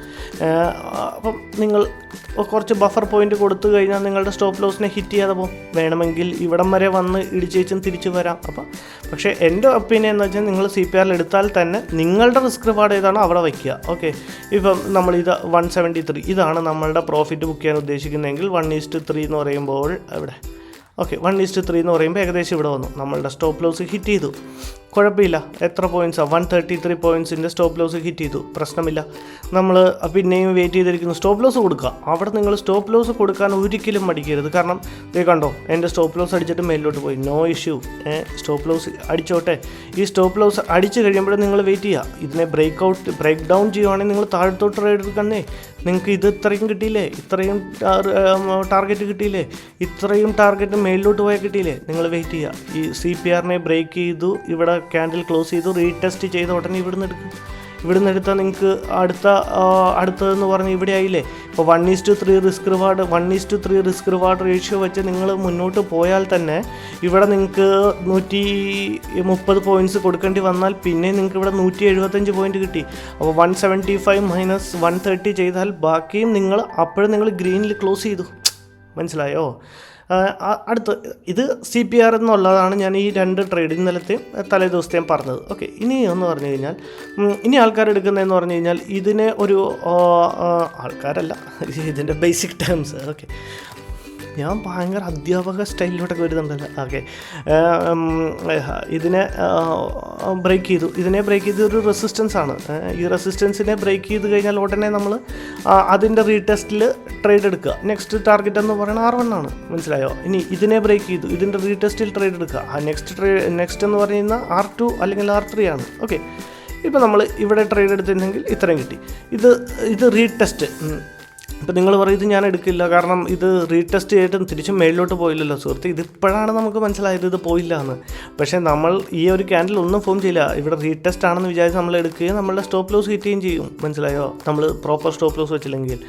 അപ്പം നിങ്ങൾ കുറച്ച് ബഫർ പോയിൻറ്റ് കൊടുത്തു കഴിഞ്ഞാൽ നിങ്ങളുടെ സ്റ്റോപ്പ് ലോസിനെ ഹിറ്റ് ചെയ്യാതെ പോകും. വേണമെങ്കിൽ ഇവിടം വരെ വന്ന് ഇടിച്ചേച്ചും തിരിച്ചു വരാം. പക്ഷേ എൻ്റെ ഒപ്പീനിയൻ എന്ന് വെച്ചാൽ നിങ്ങൾ CPRൽ എടുത്താൽ തന്നെ നിങ്ങളുടെ റിസ്ക് റിവാർഡ് ഏതാണോ അവിടെ വയ്ക്കുക. ഓക്കെ, ഇപ്പം നമ്മളിത് 173 ഇതാണ് നമ്മളുടെ പ്രോഫിറ്റ് ബുക്ക് ചെയ്യാൻ ഉദ്ദേശിക്കുന്നതെങ്കിൽ 1:3 എന്ന് പറയുമ്പോൾ ഇവിടെ ഓക്കെ 1:3 എന്ന് പറയുമ്പോൾ ഏകദേശം ഇവിടെ വന്നു. നമ്മളുടെ സ്റ്റോപ്പ് ലോസ് ഹിറ്റ് ചെയ്തു. കുഴപ്പമില്ല. എത്ര പോയിൻറ്റ്സാണ്? 133 പോയിൻറ്റ്സിൻ്റെ സ്റ്റോപ്പ് ലോസ് ഹിറ്റ് ചെയ്തു. പ്രശ്നമില്ല. നമ്മൾ പിന്നെയും വെയിറ്റ് ചെയ്തിരിക്കുന്നു. സ്റ്റോപ്പ് ലോസ് കൊടുക്കുക. അവിടെ നിങ്ങൾ സ്റ്റോപ്പ് ലോസ് കൊടുക്കാൻ ഒരിക്കലും മടിക്കരുത്. കാരണം കണ്ടോ, എൻ്റെ സ്റ്റോപ്പ് ലോസ് അടിച്ചിട്ട് മേലിലോട്ട് പോയി. No issue. സ്റ്റോപ്പ് ലോസ് അടിച്ചോട്ടെ. ഈ സ്റ്റോപ്പ് ലോസ് അടിച്ച് കഴിയുമ്പോൾ നിങ്ങൾ വെയിറ്റ് ചെയ്യുക. ഇതിനെ ബ്രേക്ക് ഡൗൺ ചെയ്യുവാണെങ്കിൽ നിങ്ങൾ താഴത്തോട്ട് ട്രേഡ് എടുക്കണേ. നിങ്ങൾക്ക് ഇത് ഇത്രയും കിട്ടിയില്ലേ? ഇത്രയും ടാർഗറ്റ് കിട്ടിയില്ലേ? ഇത്രയും ടാർഗറ്റ് മേലിലോട്ട് പോയാൽ കിട്ടിയില്ലേ? നിങ്ങൾ വെയിറ്റ് ചെയ്യുക. ഈ CPRനെ ബ്രേക്ക് ചെയ്തു, ഇവിടെ ക്യാൻഡിൽ ക്ലോസ് ചെയ്തു, റീടെസ്റ്റ് ചെയ്ത ഉടനെ ഇവിടുന്ന് എടുക്കും. ഇവിടുന്ന് എടുത്താൽ നിങ്ങൾക്ക് അടുത്തതെന്ന് പറഞ്ഞ് ഇവിടെ ആയില്ലേ? ഇപ്പോൾ 1:3 റിസ്ക് റിവാർഡ് റേഷ്യോ വെച്ച് നിങ്ങൾ മുന്നോട്ട് പോയാൽ തന്നെ ഇവിടെ നിങ്ങൾക്ക് 130 പോയിൻറ്റ്സ് കൊടുക്കേണ്ടി വന്നാൽ പിന്നെ നിങ്ങൾക്ക് ഇവിടെ 175 പോയിൻറ്റ് കിട്ടി. അപ്പോൾ 175 - 130 ചെയ്താൽ ബാക്കിയും അപ്പോഴും നിങ്ങൾ ഗ്രീനിൽ ക്ലോസ് ചെയ്തു. മനസ്സിലായോ? അടുത്ത് ഇത് CPR എന്നുള്ളതാണ് ഞാൻ ഈ 2 ട്രേഡ് ഇന്നലത്തെയും തലേ ദിവസത്തെയും പറഞ്ഞത്. ഓക്കെ, ഇനി എന്ന് പറഞ്ഞു കഴിഞ്ഞാൽ ഇനി ആൾക്കാർ എടുക്കുന്നതെന്ന് പറഞ്ഞു കഴിഞ്ഞാൽ ഇതിനെ ഒരു ആൾക്കാരല്ല, ഇതിൻ്റെ ബേസിക് ടേംസ്. ഓക്കെ, ഞാൻ ഭയങ്കര അധ്യാപക സ്റ്റൈലിലോട്ടൊക്കെ വരുന്നുണ്ടല്ലോ. ഓക്കെ, ഇതിനെ ബ്രേക്ക് ചെയ്തു ഒരു റെസിസ്റ്റൻസ് ആണ്. ഈ റെസിസ്റ്റൻസിനെ ബ്രേക്ക് ചെയ്ത് കഴിഞ്ഞാൽ ഉടനെ നമ്മൾ അതിൻ്റെ റീടെസ്റ്റിൽ ട്രേഡ് എടുക്കുക. നെക്സ്റ്റ് ടാർഗറ്റ് എന്ന് പറയുന്നത് R1 ആണ്. മനസ്സിലായോ? ഇനി ഇതിനെ ബ്രേക്ക് ചെയ്തു, ഇതിൻ്റെ റീടെസ്റ്റിൽ ട്രേഡ് എടുക്കുക. നെക്സ്റ്റ് എന്ന് പറയുന്ന R2 അല്ലെങ്കിൽ R3 ആണ്. ഓക്കെ, ഇപ്പോൾ നമ്മൾ ഇവിടെ ട്രേഡ് എടുത്തിട്ടുണ്ടെങ്കിൽ ഇത്രയും കിട്ടി. ഇത് റീടെസ്റ്റ്. ഇപ്പം നിങ്ങൾ പറയും ഇത് ഞാൻ എടുക്കില്ല, കാരണം ഇത് റീടെസ്റ്റ് ചെയ്തിട്ട് തിരിച്ചും മേളിലോട്ട് പോയില്ലല്ലോ സുഹൃത്ത്. ഇതിപ്പോഴാണ് നമുക്ക് മനസ്സിലായത് ഇത് പോയില്ല എന്ന്. പക്ഷേ നമ്മൾ ഈ ഒരു ക്യാൻഡിൽ ഒന്നും ഫോം ചെയ്യില്ല. ഇവിടെ റീടെസ്റ്റ് ആണെന്ന് വിചാരിച്ച് നമ്മൾ എടുക്കുകയും നമ്മളുടെ സ്റ്റോപ്പ് ലോസ് ഹിറ്റുകയും ചെയ്യും. മനസ്സിലായോ? നമ്മൾ പ്രോപ്പർ സ്റ്റോപ്പ് ലോസ് വെച്ചില്ലെങ്കിൽ.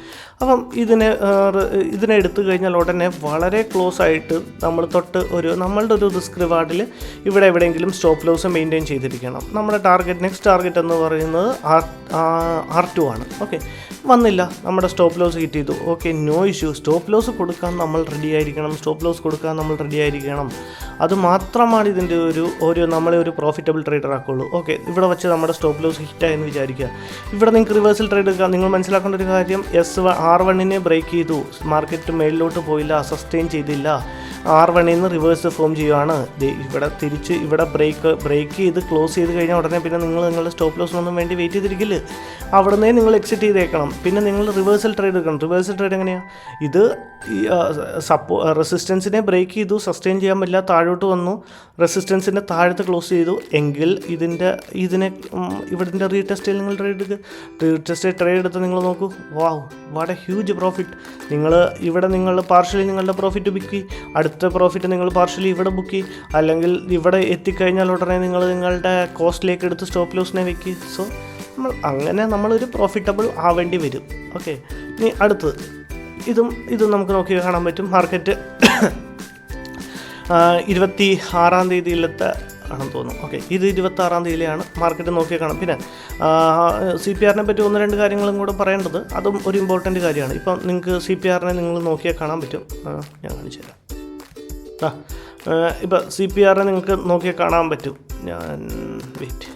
അപ്പം ഇതിനെ എടുത്തു കഴിഞ്ഞാൽ ഉടനെ വളരെ ക്ലോസ് ആയിട്ട് നമ്മൾ നമ്മളുടെ ഒരു റിസ്ക് റിവാർഡിൽ ഇവിടെ എവിടെയെങ്കിലും സ്റ്റോപ്പ് ലോസ് മെയിൻറ്റെയിൻ ചെയ്തിരിക്കണം. നമ്മുടെ നെക്സ്റ്റ് ടാർഗറ്റ് എന്ന് പറയുന്നത് R2 ആണ്. ഓക്കെ, വന്നില്ല, നമ്മുടെ സ്റ്റോപ്പ് ലോസ് ഹിറ്റ് ചെയ്തു. Okay, no issue. Stop loss കൊടുക്കാൻ നമ്മൾ റെഡി ആയിരിക്കണം. അത് മാത്രമാണ് ഇതിൻ്റെ നമ്മളെ ഒരു പ്രോഫിറ്റബിൾ ട്രേഡർ ആക്കുള്ളൂ. ഓക്കെ, ഇവിടെ വെച്ച് നമ്മുടെ സ്റ്റോപ്പ് ലോസ് ഹിറ്റായെന്ന് വിചാരിക്കുക. ഇവിടെ നിങ്ങൾക്ക് റിവേഴ്സൽ ട്രേഡ് എടുക്കാം. നിങ്ങൾ മനസ്സിലാക്കേണ്ട ഒരു കാര്യം, R1നെ ബ്രേക്ക് ചെയ്തു, മാർക്കറ്റ് മേളിലോട്ട് പോയില്ല, സസ്റ്റെയിൻ ചെയ്തില്ല. R1ൽ നിന്ന് റിവേഴ്സ് ഫോം ചെയ്യുകയാണ്. ഇവിടെ ബ്രേക്ക് ചെയ്ത് ക്ലോസ് ചെയ്ത് കഴിഞ്ഞാൽ ഉടനെ പിന്നെ നിങ്ങളുടെ സ്റ്റോപ്പ് ലോസിനൊന്നും വേണ്ടി വെയിറ്റ് ചെയ്തിരിക്കില്ല. അവിടെ നിന്നേ നിങ്ങൾ എക്സിറ്റ് ചെയ്തേക്കണം. പിന്നെ നിങ്ങൾ റിവേഴ്സൽ ട്രേഡ് എടുക്കണം. റിവേഴ്സൽ ട്രേഡ് എങ്ങനെയാണ്? ഇത് റെസിസ്റ്റൻസിനെ ബ്രേക്ക് ചെയ്തു, സസ്റ്റെയിൻ ചെയ്യാൻ പറ്റില്ല, താഴോട്ട് വന്നു, റെസിസ്റ്റൻസിൻ്റെ താഴത്ത് ക്ലോസ് ചെയ്തു എങ്കിൽ ഇവിടുത്തെ റീടെസ്റ്റിൽ നിങ്ങൾ ട്രേഡ് എടുത്ത് നിങ്ങൾ നോക്കൂ. വാവ്, വാട്ട് എ ഹ്യൂജ് പ്രോഫിറ്റ്. നിങ്ങൾ പാർഷ്യലി നിങ്ങളുടെ പ്രോഫിറ്റ് ബുക്ക് ചെയ്യും, അടുത്ത പ്രോഫിറ്റ് നിങ്ങൾ പാർഷ്യലി ഇവിടെ ബുക്ക് ചെയ്യും, അല്ലെങ്കിൽ ഇവിടെ എത്തിക്കഴിഞ്ഞാൽ ഉടനെ നിങ്ങളുടെ കോസ്റ്റിലേക്ക് എടുത്ത് സ്റ്റോപ്പ് ലോസിനെ വെക്കുക. സോ നമ്മളൊരു പ്രോഫിറ്റബിൾ ആവേണ്ടി വരും. ഓക്കെ, ഇനി അടുത്തത് ഇതും നമുക്ക് നോക്കി കാണാൻ പറ്റും. മാർക്കറ്റ് 26-ാം തീയതിയിലത്തെ ആണെന്ന് തോന്നുന്നു. ഓക്കെ, ഇത് 26-ാം തീയതിയിലാണ് മാർക്കറ്റ് നോക്കിയാൽ കാണാം. പിന്നെ CPRനെ പറ്റി 1-2 കാര്യങ്ങളും കൂടെ പറയേണ്ടത്, അതും ഒരു ഇമ്പോർട്ടൻറ്റ് കാര്യമാണ്. ഇപ്പം നിങ്ങൾക്ക് CPRനെ നിങ്ങൾ നോക്കിയാൽ കാണാൻ പറ്റും. ഞാൻ കാണിച്ചു തരാം. ഇപ്പം CPRനെ നിങ്ങൾക്ക് നോക്കിയാൽ കാണാൻ പറ്റും. ഞാൻ വെയിറ്റ്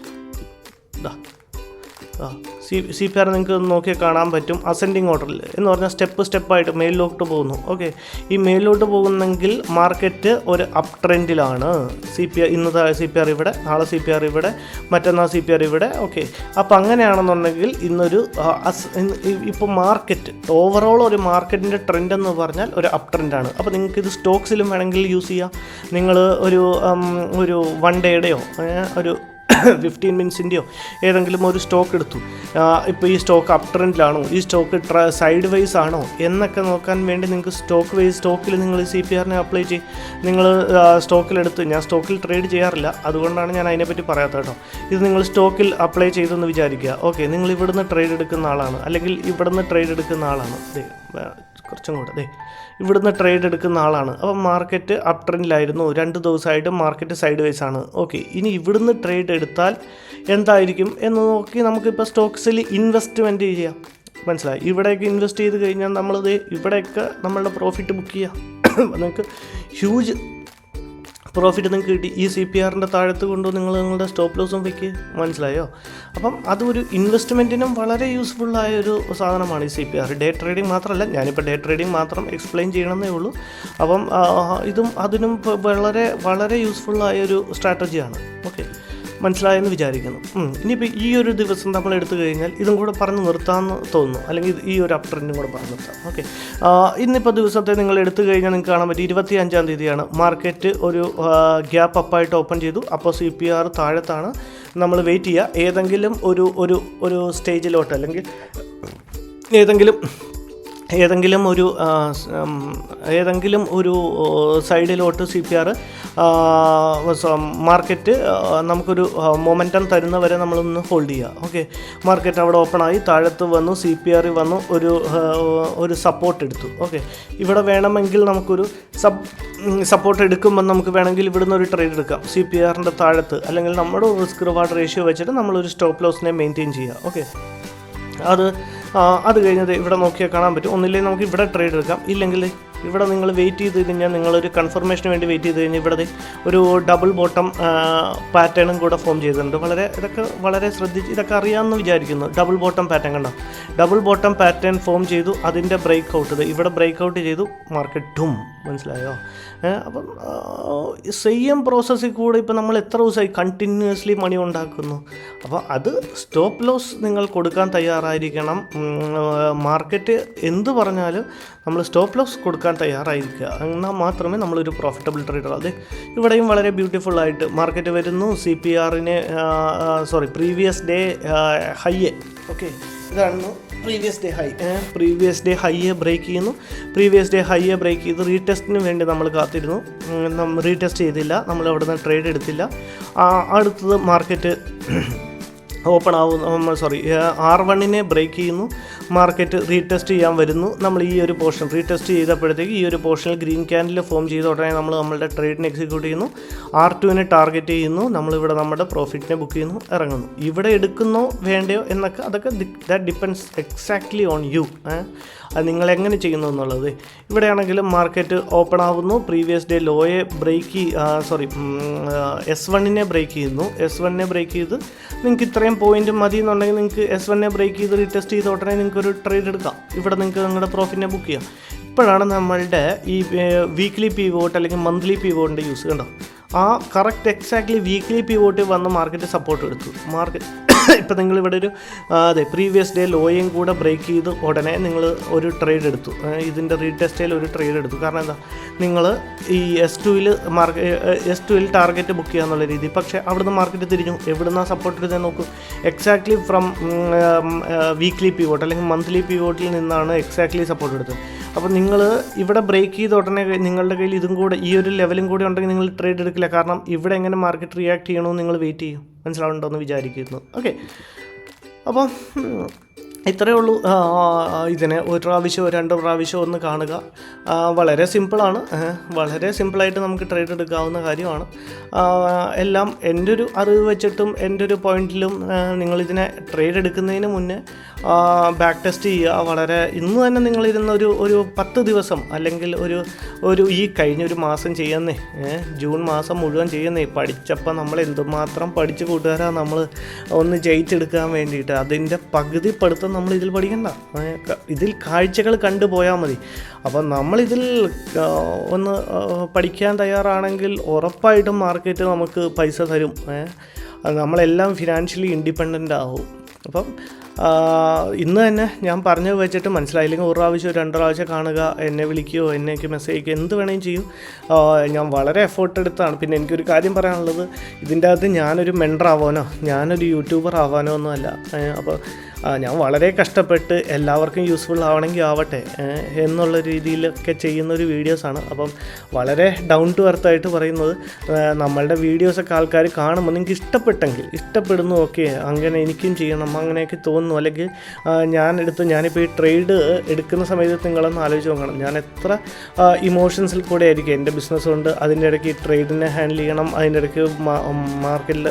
സി പി ആർ നിങ്ങൾക്ക് നോക്കിയാൽ കാണാൻ പറ്റും അസെൻഡിങ് ഓർഡറിൽ എന്ന് പറഞ്ഞാൽ സ്റ്റെപ്പായിട്ട് മേലിലോട്ട് പോകുന്നു. ഓക്കെ, ഈ മേലിലോട്ട് പോകുന്നെങ്കിൽ മാർക്കറ്റ് ഒരു അപ് ട്രെൻഡിലാണ്. സി പി ആർ ഇന്നത്തെ സി പി ആർ ഇവിടെ, നാളെ സി പി ആർ ഇവിടെ, മറ്റന്നാൾ സി പി ആർ ഇവിടെ. ഓക്കെ, അപ്പോൾ അങ്ങനെയാണെന്നുണ്ടെങ്കിൽ ഇന്നൊരു ഇപ്പോൾ മാർക്കറ്റ് ഓവറോൾ ഒരു മാർക്കറ്റിൻ്റെ ട്രെൻഡ് എന്ന് പറഞ്ഞാൽ ഒരു അപ് ട്രെൻഡാണ്. അപ്പോൾ നിങ്ങൾക്ക് ഇത് സ്റ്റോക്സിലും വേണമെങ്കിൽ യൂസ് ചെയ്യാം. നിങ്ങൾ ഒരു 1 ഡേയുടെയോ ഒരു 15 മിനിറ്റ്സിൻ്റെയോ ഏതെങ്കിലും ഒരു സ്റ്റോക്ക് എടുത്തു. ഇപ്പോൾ ഈ സ്റ്റോക്ക് അപ് ട്രെൻഡിലാണോ, ഈ സ്റ്റോക്ക് സൈഡ് വൈസ് ആണോ എന്നൊക്കെ നോക്കാൻ വേണ്ടി നിങ്ങൾക്ക് സ്റ്റോക്കിൽ നിങ്ങൾ സി പി ആറിനെ അപ്ലൈ ചെയ്യും. നിങ്ങൾ സ്റ്റോക്കിലെടുത്ത്, ഞാൻ സ്റ്റോക്കിൽ ട്രേഡ് ചെയ്യാറില്ല, അതുകൊണ്ടാണ് ഞാൻ അതിനെപ്പറ്റി പറയാത്തത് കേട്ടോ. ഇത് നിങ്ങൾ സ്റ്റോക്കിൽ അപ്ലൈ ചെയ്തെന്ന് വിചാരിക്കുക. ഓക്കെ, നിങ്ങൾ ഇവിടുന്ന് ട്രേഡ് എടുക്കുന്ന ആളാണ്, അല്ലെങ്കിൽ ഇവിടുന്ന് ട്രേഡ് എടുക്കുന്ന ആളാണ്. കുറച്ചും കൂടെ ഇവിടുന്ന് ട്രേഡ് എടുക്കുന്ന ആളാണ്. അപ്പം മാർക്കറ്റ് അപ് ട്രെൻഡിലായിരുന്നു, 2 ദിവസമായിട്ട് മാർക്കറ്റ് സൈഡ് വൈസ് ആണ്. ഓക്കെ, ഇനി ഇവിടുന്ന് ട്രേഡ് എടുത്താൽ എന്തായിരിക്കും എന്ന് നോക്കി നമുക്കിപ്പോൾ സ്റ്റോക്സിൽ ഇൻവെസ്റ്റ്മെൻറ്റ് ചെയ്യാം. മനസ്സിലായി? ഇവിടെയൊക്കെ ഇൻവെസ്റ്റ് ചെയ്ത് കഴിഞ്ഞാൽ നമ്മളിത് ഇവിടെയൊക്കെ നമ്മളുടെ പ്രോഫിറ്റ് ബുക്ക് ചെയ്യാം. നിങ്ങൾക്ക് ഹ്യൂജ് പ്രോഫിറ്റ് നിങ്ങൾക്ക് കിട്ടി. ഈ സി പി ആറിൻ്റെ താഴത്ത് കൊണ്ട് നിങ്ങളുടെ സ്റ്റോപ്പ് ലോസും വയ്ക്കുക. മനസ്സിലായോ? അപ്പം അതൊരു ഇൻവെസ്റ്റ്മെൻറ്റിനും വളരെ യൂസ്ഫുള്ളായൊരു സാധനമാണ് ഈ C P R. Day trading മാത്രമല്ല, ഞാനിപ്പോൾ ഡേ ട്രേഡിംഗ് മാത്രം എക്സ്പ്ലെയിൻ ചെയ്യണമെന്നേ ഉള്ളൂ. അപ്പം അതിനും വളരെ വളരെ യൂസ്ഫുള്ളായൊരു സ്ട്രാറ്റജിയാണ്. ഓക്കെ, മനസ്സിലായെന്ന് വിചാരിക്കുന്നു. ഇനിയിപ്പോൾ ഈ ഒരു ദിവസം നമ്മൾ എടുത്തു കഴിഞ്ഞാൽ ഇതും കൂടെ പറഞ്ഞ് നിർത്താമെന്ന് തോന്നുന്നു, അല്ലെങ്കിൽ ഈ ഒരു അപ് ട്രെൻഡും കൂടെ പറഞ്ഞ് നിർത്താം. ഓക്കെ, ഇന്നിപ്പോൾ ദിവസത്തെ നിങ്ങൾ എടുത്തു കഴിഞ്ഞാൽ നിങ്ങൾക്ക് കാണാൻ പറ്റും 25-ാം തീയതിയാണ് മാർക്കറ്റ് ഒരു ഗ്യാപ്പ് അപ്പായിട്ട് ഓപ്പൺ ചെയ്തു. അപ്പോൾ സി പി ആർ താഴത്താണ്. നമ്മൾ വെയിറ്റ് ചെയ്യുക ഏതെങ്കിലും ഒരു സ്റ്റേജിലോട്ട്, അല്ലെങ്കിൽ ഏതെങ്കിലും ഒരു സൈഡിലോട്ട് സി പി ആർ മാർക്കറ്റ് നമുക്കൊരു മൊമെൻറ്റം തരുന്നവരെ നമ്മളൊന്ന് ഹോൾഡ് ചെയ്യുക. ഓക്കെ, മാർക്കറ്റ് അവിടെ ഓപ്പണായി താഴത്ത് വന്നു, സി പി ആർ വന്നു, ഒരു സപ്പോർട്ട് എടുത്തു. ഓക്കെ, ഇവിടെ വേണമെങ്കിൽ നമുക്കൊരു സപ്പോർട്ട് എടുക്കുമ്പോൾ നമുക്ക് വേണമെങ്കിൽ ഇവിടുന്ന് ഒരു ട്രേഡ് എടുക്കാം സി പി ആറിൻ്റെ താഴത്ത്, അല്ലെങ്കിൽ നമ്മുടെ റിസ്ക് റിവാർഡ് റേഷ്യോ വെച്ചിട്ട് നമ്മളൊരു സ്റ്റോപ്പ് ലോസിനെ മെയിൻറ്റെയിൻ ചെയ്യുക. ഓക്കെ, അത് കഴിഞ്ഞത് ഇവിടെ നോക്കിയാൽ കാണാൻ പറ്റും. ഒന്നില്ലെങ്കിൽ നമുക്ക് ഇവിടെ ട്രേഡ് എടുക്കാം, ഇല്ലെങ്കിൽ ഇവിടെ നിങ്ങൾ വെയിറ്റ് ചെയ്ത് കഴിഞ്ഞാൽ, നിങ്ങളൊരു കൺഫർമേഷന് വേണ്ടി വെയിറ്റ് ചെയ്ത് കഴിഞ്ഞാൽ ഇവിടെ ഒരു ഡബിൾ ബോട്ടം പാറ്റേണും കൂടെ ഫോം ചെയ്തിട്ടുണ്ട്. ഇതൊക്കെ വളരെ ശ്രദ്ധിച്ച് ഇതൊക്കെ അറിയാമെന്ന് വിചാരിക്കുന്നു. ഡബിൾ ബോട്ടം പാറ്റേൺ കണ്ടോ, ഡബിൾ ബോട്ടം പാറ്റേൺ ഫോം ചെയ്തു, അതിൻ്റെ ബ്രേക്ക് ഔട്ട് ഇവിടെ ബ്രേക്ക് ഔട്ട് ചെയ്തു, മാർക്കറ്റ് ഡും. മനസ്സിലായോ? അപ്പം സെയിം പ്രോസസ്സിൽ കൂടെ ഇപ്പോൾ നമ്മൾ എത്ര ദിവസമായി കണ്ടിന്യൂസ്ലി മണി ഉണ്ടാക്കുന്നു. അപ്പോൾ അത് സ്റ്റോപ്പ് ലോസ് നിങ്ങൾ കൊടുക്കാൻ തയ്യാറായിരിക്കണം. മാർക്കറ്റ് എന്ത് പറഞ്ഞാലും നമ്മൾ സ്റ്റോപ്പ് ലോസ് കൊടുക്കാൻ തയ്യാറായിരിക്കുക, എന്നാൽ മാത്രമേ നമ്മളൊരു പ്രോഫിറ്റബിൾ ട്രേഡർ. അതെ, ഇവിടെയും വളരെ ബ്യൂട്ടിഫുള്ളായിട്ട് മാർക്കറ്റ് വരുന്നു. സി പി ആറിന് പ്രീവിയസ് ഡേ ഹൈയെ. ഓക്കെ, ഇതാണ് പ്രീവിയസ് ഡേ ഹൈയെ ബ്രേക്ക് ചെയ്യുന്നു. പ്രീവിയസ് ഡേ ഹൈയെ ബ്രേക്ക് ചെയ്ത് റീടെസ്റ്റിന് വേണ്ടി നമ്മൾ കാത്തിരുന്നു. റീടെസ്റ്റ് ചെയ്തില്ല, നമ്മൾ അവിടെ നിന്ന് ട്രേഡ് എടുത്തില്ല. അടുത്തത് മാർക്കറ്റ് ഓപ്പൺ ആവുന്നു, R1 ബ്രേക്ക് ചെയ്യുന്നു. മാർക്കറ്റ് റീടെസ്റ്റ് ചെയ്യാൻ വരുന്നു. നമ്മൾ ഈ ഒരു പോർഷൻ റീടെസ്റ്റ് ചെയ്തപ്പോഴത്തേക്ക് ഈ ഒരു പോർഷനിൽ ഗ്രീൻ ക്യാൻഡിൽ ഫോം ചെയ്ത ഉടനെ നമ്മൾ നമ്മളുടെ ട്രേഡിനെ എക്സിക്യൂട്ട് ചെയ്യുന്നു. R2 ടാർഗറ്റ് ചെയ്യുന്നു. നമ്മളിവിടെ നമ്മുടെ പ്രോഫിറ്റിനെ ബുക്ക് ചെയ്യുന്നു, ഇറങ്ങുന്നു. ഇവിടെ എടുക്കുന്നോ വേണ്ടയോ എന്നൊക്കെ അതൊക്കെ that depends exactly on you. അത് നിങ്ങളെങ്ങനെ ചെയ്യുന്നു എന്നുള്ളത്. ഇവിടെയാണെങ്കിലും മാർക്കറ്റ് ഓപ്പൺ ആവുന്നു. പ്രീവിയസ് ഡേ ലോയെ S1 ബ്രേക്ക് ചെയ്യുന്നു. S1 ബ്രേക്ക് ചെയ്ത് നിങ്ങൾക്ക് ഇത്രയും പോയിന്റ് മതി എന്നുണ്ടെങ്കിൽ നിങ്ങൾക്ക് S1 ബ്രേക്ക് ചെയ്ത് റീടെസ്റ്റ് ചെയ്ത ഉടനെ നിങ്ങൾക്ക് ഒരു ട്രേഡ് എടുക്കാം. ഇവിടെ നിങ്ങൾക്ക് നിങ്ങളുടെ പ്രോഫിറ്റിനെ ബുക്ക് ചെയ്യാം. ഇപ്പോഴാണ് നമ്മളുടെ ഈ വീക്ക്ലി പിവോട്ട് അല്ലെങ്കിൽ മന്ത്ലി പിവോട്ടിൻ്റെ യൂസ്. കണ്ടോ, കറക്റ്റ് എക്സാക്ട്ലി വീക്ക്ലി പിവോട്ട് വന്ന് മാർക്കറ്റ് സപ്പോർട്ട് എടുത്തു. ഇപ്പം നിങ്ങളിവിടെ പ്രീവിയസ് ഡേ ലോയും കൂടെ ബ്രേക്ക് ചെയ്ത് ഉടനെ നിങ്ങൾ ഒരു ട്രേഡ് എടുത്തു. ഇതിൻ്റെ റീടെസ്റ്റിൽ ഒരു ട്രേഡ് എടുത്തു. കാരണം എന്താ, നിങ്ങൾ ഈ S2 ടാർഗറ്റ് ബുക്ക് ചെയ്യുക എന്നുള്ള രീതി. പക്ഷേ അവിടുന്ന് മാർക്കറ്റ് തിരിഞ്ഞു. എവിടുന്നാണ് സപ്പോർട്ട് എടുത്താൽ നോക്കൂ, എക്സാക്ട്ലി ഫ്രം വീക്ക്ലി പിവോട്ട് അല്ലെങ്കിൽ മന്ത്ലി പിവോട്ടിൽ നിന്നാണ് എക്സാക്ട്ലി സപ്പോർട്ട് എടുത്തത്. അപ്പോൾ നിങ്ങൾ ഇവിടെ ബ്രേക്ക് ചെയ്ത ഉടനെ നിങ്ങളുടെ കയ്യിൽ ഇതും കൂടെ ഈ ഒരു ലെവലും കൂടെ ഉണ്ടെങ്കിൽ നിങ്ങൾ ട്രേഡ് എടുക്കില്ല. കാരണം ഇവിടെ എങ്ങനെ മാർക്കറ്റ് റിയാക്ട് ചെയ്യണമെന്ന് നിങ്ങൾ വെയിറ്റ് ചെയ്യും. മനസ്സിലാവുന്നുണ്ടോ എന്ന് വിചാരിക്കുന്നു. ഓക്കെ, അപ്പം ഇത്രയേ ഉള്ളൂ. ഇതിനെ ഒരു പ്രാവശ്യമോ 2 പ്രാവശ്യമോ ഒന്ന് കാണുക. വളരെ സിമ്പിളാണ്, വളരെ സിമ്പിളായിട്ട് നമുക്ക് ട്രേഡ് എടുക്കാവുന്ന കാര്യമാണ്. എല്ലാം എൻ്റെ ഒരു അറിവ് വെച്ചിട്ടും എൻ്റെ ഒരു പോയിന്റിലും നിങ്ങളിതിനെ ട്രേഡ് എടുക്കുന്നതിന് മുന്നേ ബാക്ക് ടെസ്റ്റ് ചെയ്യുക. വളരെ ഇന്ന് തന്നെ നിങ്ങളിരുന്ന ഒരു 10 ദിവസം അല്ലെങ്കിൽ ഒരു ഈ കഴിഞ്ഞൊരു മാസം ചെയ്യുന്നേ, ജൂൺ മാസം മുഴുവൻ ചെയ്യുന്നേ, പഠിച്ചപ്പോൾ നമ്മൾ എന്തുമാത്രം പഠിച്ച് കൂട്ടുകാരാണ് നമ്മൾ ഒന്ന് ജയിച്ചെടുക്കാൻ വേണ്ടിയിട്ട്. അതിൻ്റെ പകുതി പഠിത്തം നമ്മൾ ഇതിൽ പഠിക്കണ്ട, ഇതിൽ കാഴ്ചകൾ കണ്ടുപോയാൽ മതി. അപ്പം നമ്മളിതിൽ ഒന്ന് പഠിക്കാൻ തയ്യാറാണെങ്കിൽ ഉറപ്പായിട്ടും മാർക്കറ്റ് നമുക്ക് പൈസ തരും. നമ്മളെല്ലാം ഫിനാൻഷ്യലി ഇൻഡിപെൻഡൻ്റ് ആവും. അപ്പം ഇന്ന് തന്നെ ഞാൻ പറഞ്ഞു വെച്ചിട്ട് മനസ്സിലായില്ലെങ്കിൽ 1 പ്രാവശ്യം 2 പ്രാവശ്യം കാണുക, എന്നെ വിളിക്കുകയോ എനിക്ക് മെസ്സേജ് അയക്കുകയോ എന്ത് വേണമെങ്കിലും ചെയ്യൂ. ഞാൻ വളരെ എഫേർട്ട് എടുത്താണ്. പിന്നെ എനിക്കൊരു കാര്യം പറയാനുള്ളത്, ഇതിൻ്റെ അകത്ത് ഞാനൊരു മെൻറ്റർ ആവാനോ ഞാനൊരു യൂട്യൂബർ ആവാനോ ഒന്നുമല്ല. അപ്പോൾ ഞാൻ വളരെ കഷ്ടപ്പെട്ട് എല്ലാവർക്കും യൂസ്ഫുൾ ആവണമെങ്കിൽ ആവട്ടെ എന്നുള്ള രീതിയിലൊക്കെ ചെയ്യുന്നൊരു വീഡിയോസാണ്. അപ്പം വളരെ ഡൗൺ ടു എർത്തായിട്ട് പറയുന്നത്, നമ്മളുടെ വീഡിയോസൊക്കെ ആൾക്കാർ കാണുമ്പോൾ നിങ്ങൾക്ക് ഇഷ്ടപ്പെടുന്നു, ഓക്കെ അങ്ങനെ എനിക്കും ചെയ്യണം അങ്ങനെയൊക്കെ തോന്നുന്നു. അല്ലെങ്കിൽ ഞാനിപ്പോൾ ഈ ട്രേഡ് എടുക്കുന്ന സമയത്ത് നിങ്ങളൊന്ന് ആലോചിച്ച് നോക്കണം, ഞാൻ എത്ര ഇമോഷൻസിൽ കൂടെ ആയിരിക്കും. എൻ്റെ ബിസിനസ് കൊണ്ട് അതിൻ്റെ ഇടയ്ക്ക് ട്രേഡിനെ ഹാൻഡിൽ ചെയ്യണം, അതിൻ്റെ ഇടയ്ക്ക് മാർക്കറ്റിൽ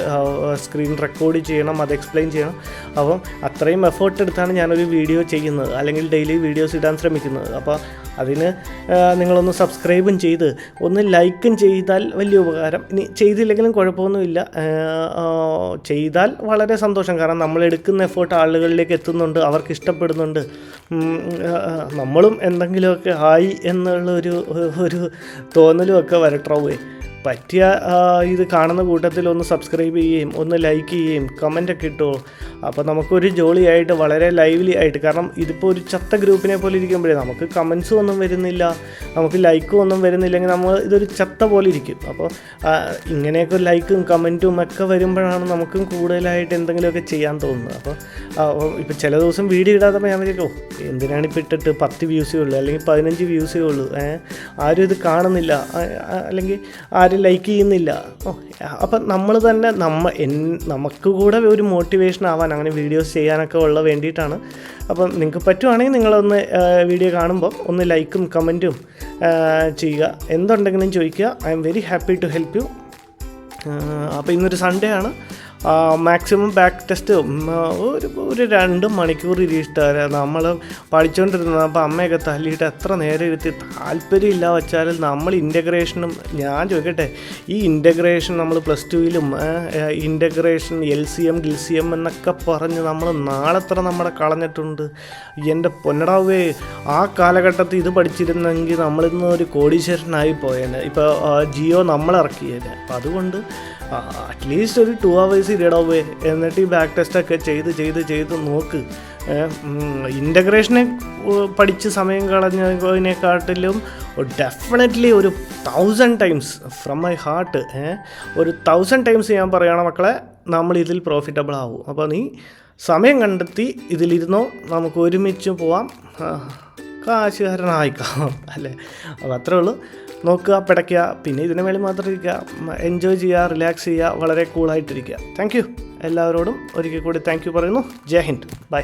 സ്ക്രീൻ റെക്കോർഡ് ചെയ്യണം, അത് എക്സ്പ്ലെയിൻ ചെയ്യണം. അപ്പം അത്രയും എഫേർട്ട് എടുത്താണ് ഞാനൊരു വീഡിയോ ചെയ്യുന്നത്, അല്ലെങ്കിൽ ഡെയിലി വീഡിയോസ് ഇടാൻ ശ്രമിക്കുന്നത്. അപ്പോൾ അതിന് നിങ്ങളൊന്ന് സബ്സ്ക്രൈബും ചെയ്ത് ഒന്ന് ലൈക്കും ചെയ്താൽ വലിയ ഉപകാരം. ഇനി ചെയ്തില്ലെങ്കിലും കുഴപ്പമൊന്നുമില്ല, ചെയ്താൽ വളരെ സന്തോഷം. കാരണം നമ്മൾ എടുക്കുന്ന എഫേർട്ട് ആളുകളിലേക്ക് എത്തുന്നുണ്ട്, അവർക്ക് ഇഷ്ടപ്പെടുന്നുണ്ട്, നമ്മളും എന്തെങ്കിലുമൊക്കെ ആയി എന്നുള്ള ഒരു തോന്നലും ഒക്കെ വരട്ടാവേ. പറ്റിയ ഇത് കാണുന്ന കൂട്ടത്തിൽ ഒന്ന് സബ്സ്ക്രൈബ് ചെയ്യുകയും ഒന്ന് ലൈക്ക് ചെയ്യുകയും കമൻറ്റൊക്കെ ഇട്ടുമോ. അപ്പോൾ നമുക്കൊരു ജോളിയായിട്ട് വളരെ ലൈവ്ലി ആയിട്ട്, കാരണം ഇതിപ്പോൾ ഒരു ചത്ത ഗ്രൂപ്പിനെ പോലെ ഇരിക്കുമ്പോഴേ നമുക്ക് കമൻസും ഒന്നും വരുന്നില്ല, നമുക്ക് ലൈക്കും ഒന്നും വരുന്നില്ലെങ്കിൽ ഇതൊരു ചത്ത പോലെ ഇരിക്കും. അപ്പോൾ ഇങ്ങനെയൊക്കെ ലൈക്കും കമൻറ്റും ഒക്കെ വരുമ്പോഴാണ് നമുക്കും കൂടുതലായിട്ട് എന്തെങ്കിലുമൊക്കെ ചെയ്യാൻ തോന്നുന്നത്. അപ്പോൾ ഇപ്പോൾ ചില ദിവസം വീഡിയോ ഇടാത്തപ്പോൾ ഞാൻ വിചാരിക്കും, എന്തിനാണ് ഇപ്പോൾ ഇട്ടിട്ട് 10 വ്യൂസേ ഉള്ളൂ അല്ലെങ്കിൽ 15 വ്യൂസേ ഉള്ളൂ, ആരും ഇത് കാണുന്നില്ല അല്ലെങ്കിൽ ആരും ലൈക്ക് ചെയ്യുന്നില്ല. അപ്പം നമ്മൾ തന്നെ നമുക്ക് കൂടെ ഒരു മോട്ടിവേഷൻ ആവാൻ അങ്ങനെ വീഡിയോസ് ചെയ്യാനൊക്കെ ഉള്ള വേണ്ടിയിട്ടാണ്. അപ്പം നിങ്ങൾക്ക് പറ്റുവാണെങ്കിൽ നിങ്ങളൊന്ന് വീഡിയോ കാണുമ്പോൾ ഒന്ന് ലൈക്കും കമൻറ്റും ചെയ്യുക, എന്തുണ്ടെങ്കിലും ചോദിക്കുക. I'm very happy to help you. അപ്പോൾ ഇന്നൊരു സൺഡേ ആണ്. മാക്സിമം ബാക്ക് ടെസ്റ്റ് ഒരു 2 മണിക്കൂർ ഇരുട്ട് നമ്മൾ പഠിച്ചുകൊണ്ടിരുന്നത്. അപ്പോൾ അമ്മയൊക്കെ തല്ലിയിട്ട് എത്ര നേരം ഇരുത്തി താല്പര്യമില്ല വെച്ചാൽ നമ്മൾ ഇൻ്റഗ്രേഷനും, ഞാൻ ചോദിക്കട്ടെ, ഈ ഇൻ്റഗ്രേഷൻ നമ്മൾ +2-ലും ഇൻ്റഗ്രേഷൻ LCM GLCM എന്നൊക്കെ പറഞ്ഞ് നമ്മൾ നാളെത്ര നമ്മളെ കളഞ്ഞിട്ടുണ്ട്. എൻ്റെ പൊന്നടാവേ, ആ കാലഘട്ടത്തിൽ ഇത് പഠിച്ചിരുന്നെങ്കിൽ നമ്മളിന്ന് ഒരു കോടീശ്വരനായി പോയേനെ. ഇപ്പോൾ ജിയോ നമ്മളിറക്കിയേനെ. അപ്പം അതുകൊണ്ട് അറ്റ്ലീസ്റ്റ് ഒരു 2 hours ഇടവേ, എന്നിട്ട് ഈ ബാക്ക് ടെസ്റ്റൊക്കെ ചെയ്ത് നോക്ക്. ഇൻ്റഗ്രേഷനെ പഠിച്ച് സമയം കളഞ്ഞതിനെക്കാട്ടിലും ഡെഫിനറ്റ്ലി ഒരു 1000 ടൈംസ് ഫ്രം മൈ ഹാർട്ട്, ഒരു 1000 ടൈംസ് ഞാൻ പറയുകയാണ് മക്കളെ, നമ്മൾ ഇതിൽ പ്രോഫിറ്റബിൾ ആവും. അപ്പോൾ നീ സമയം കണ്ടെത്തി ഇതിലിരുന്നോ, നമുക്ക് ഒരുമിച്ച് പോവാം, കാശുകാരനായിക്കാം അല്ലേ. അപ്പോൾ അത്രേ ഉള്ളൂ. നോക്കുക, പിടയ്ക്കുക, പിന്നെ ഇതിന് വേണ്ടി മാത്രം ഇരിക്കുക, എൻജോയ് ചെയ്യുക, റിലാക്സ് ചെയ്യുക, വളരെ കൂളായിട്ടിരിക്കുക. താങ്ക് യു എല്ലാവരോടും ഒരിക്കൽ കൂടി താങ്ക് യു പറയുന്നു. ജയ് ഹിന്ദ്, ബൈ.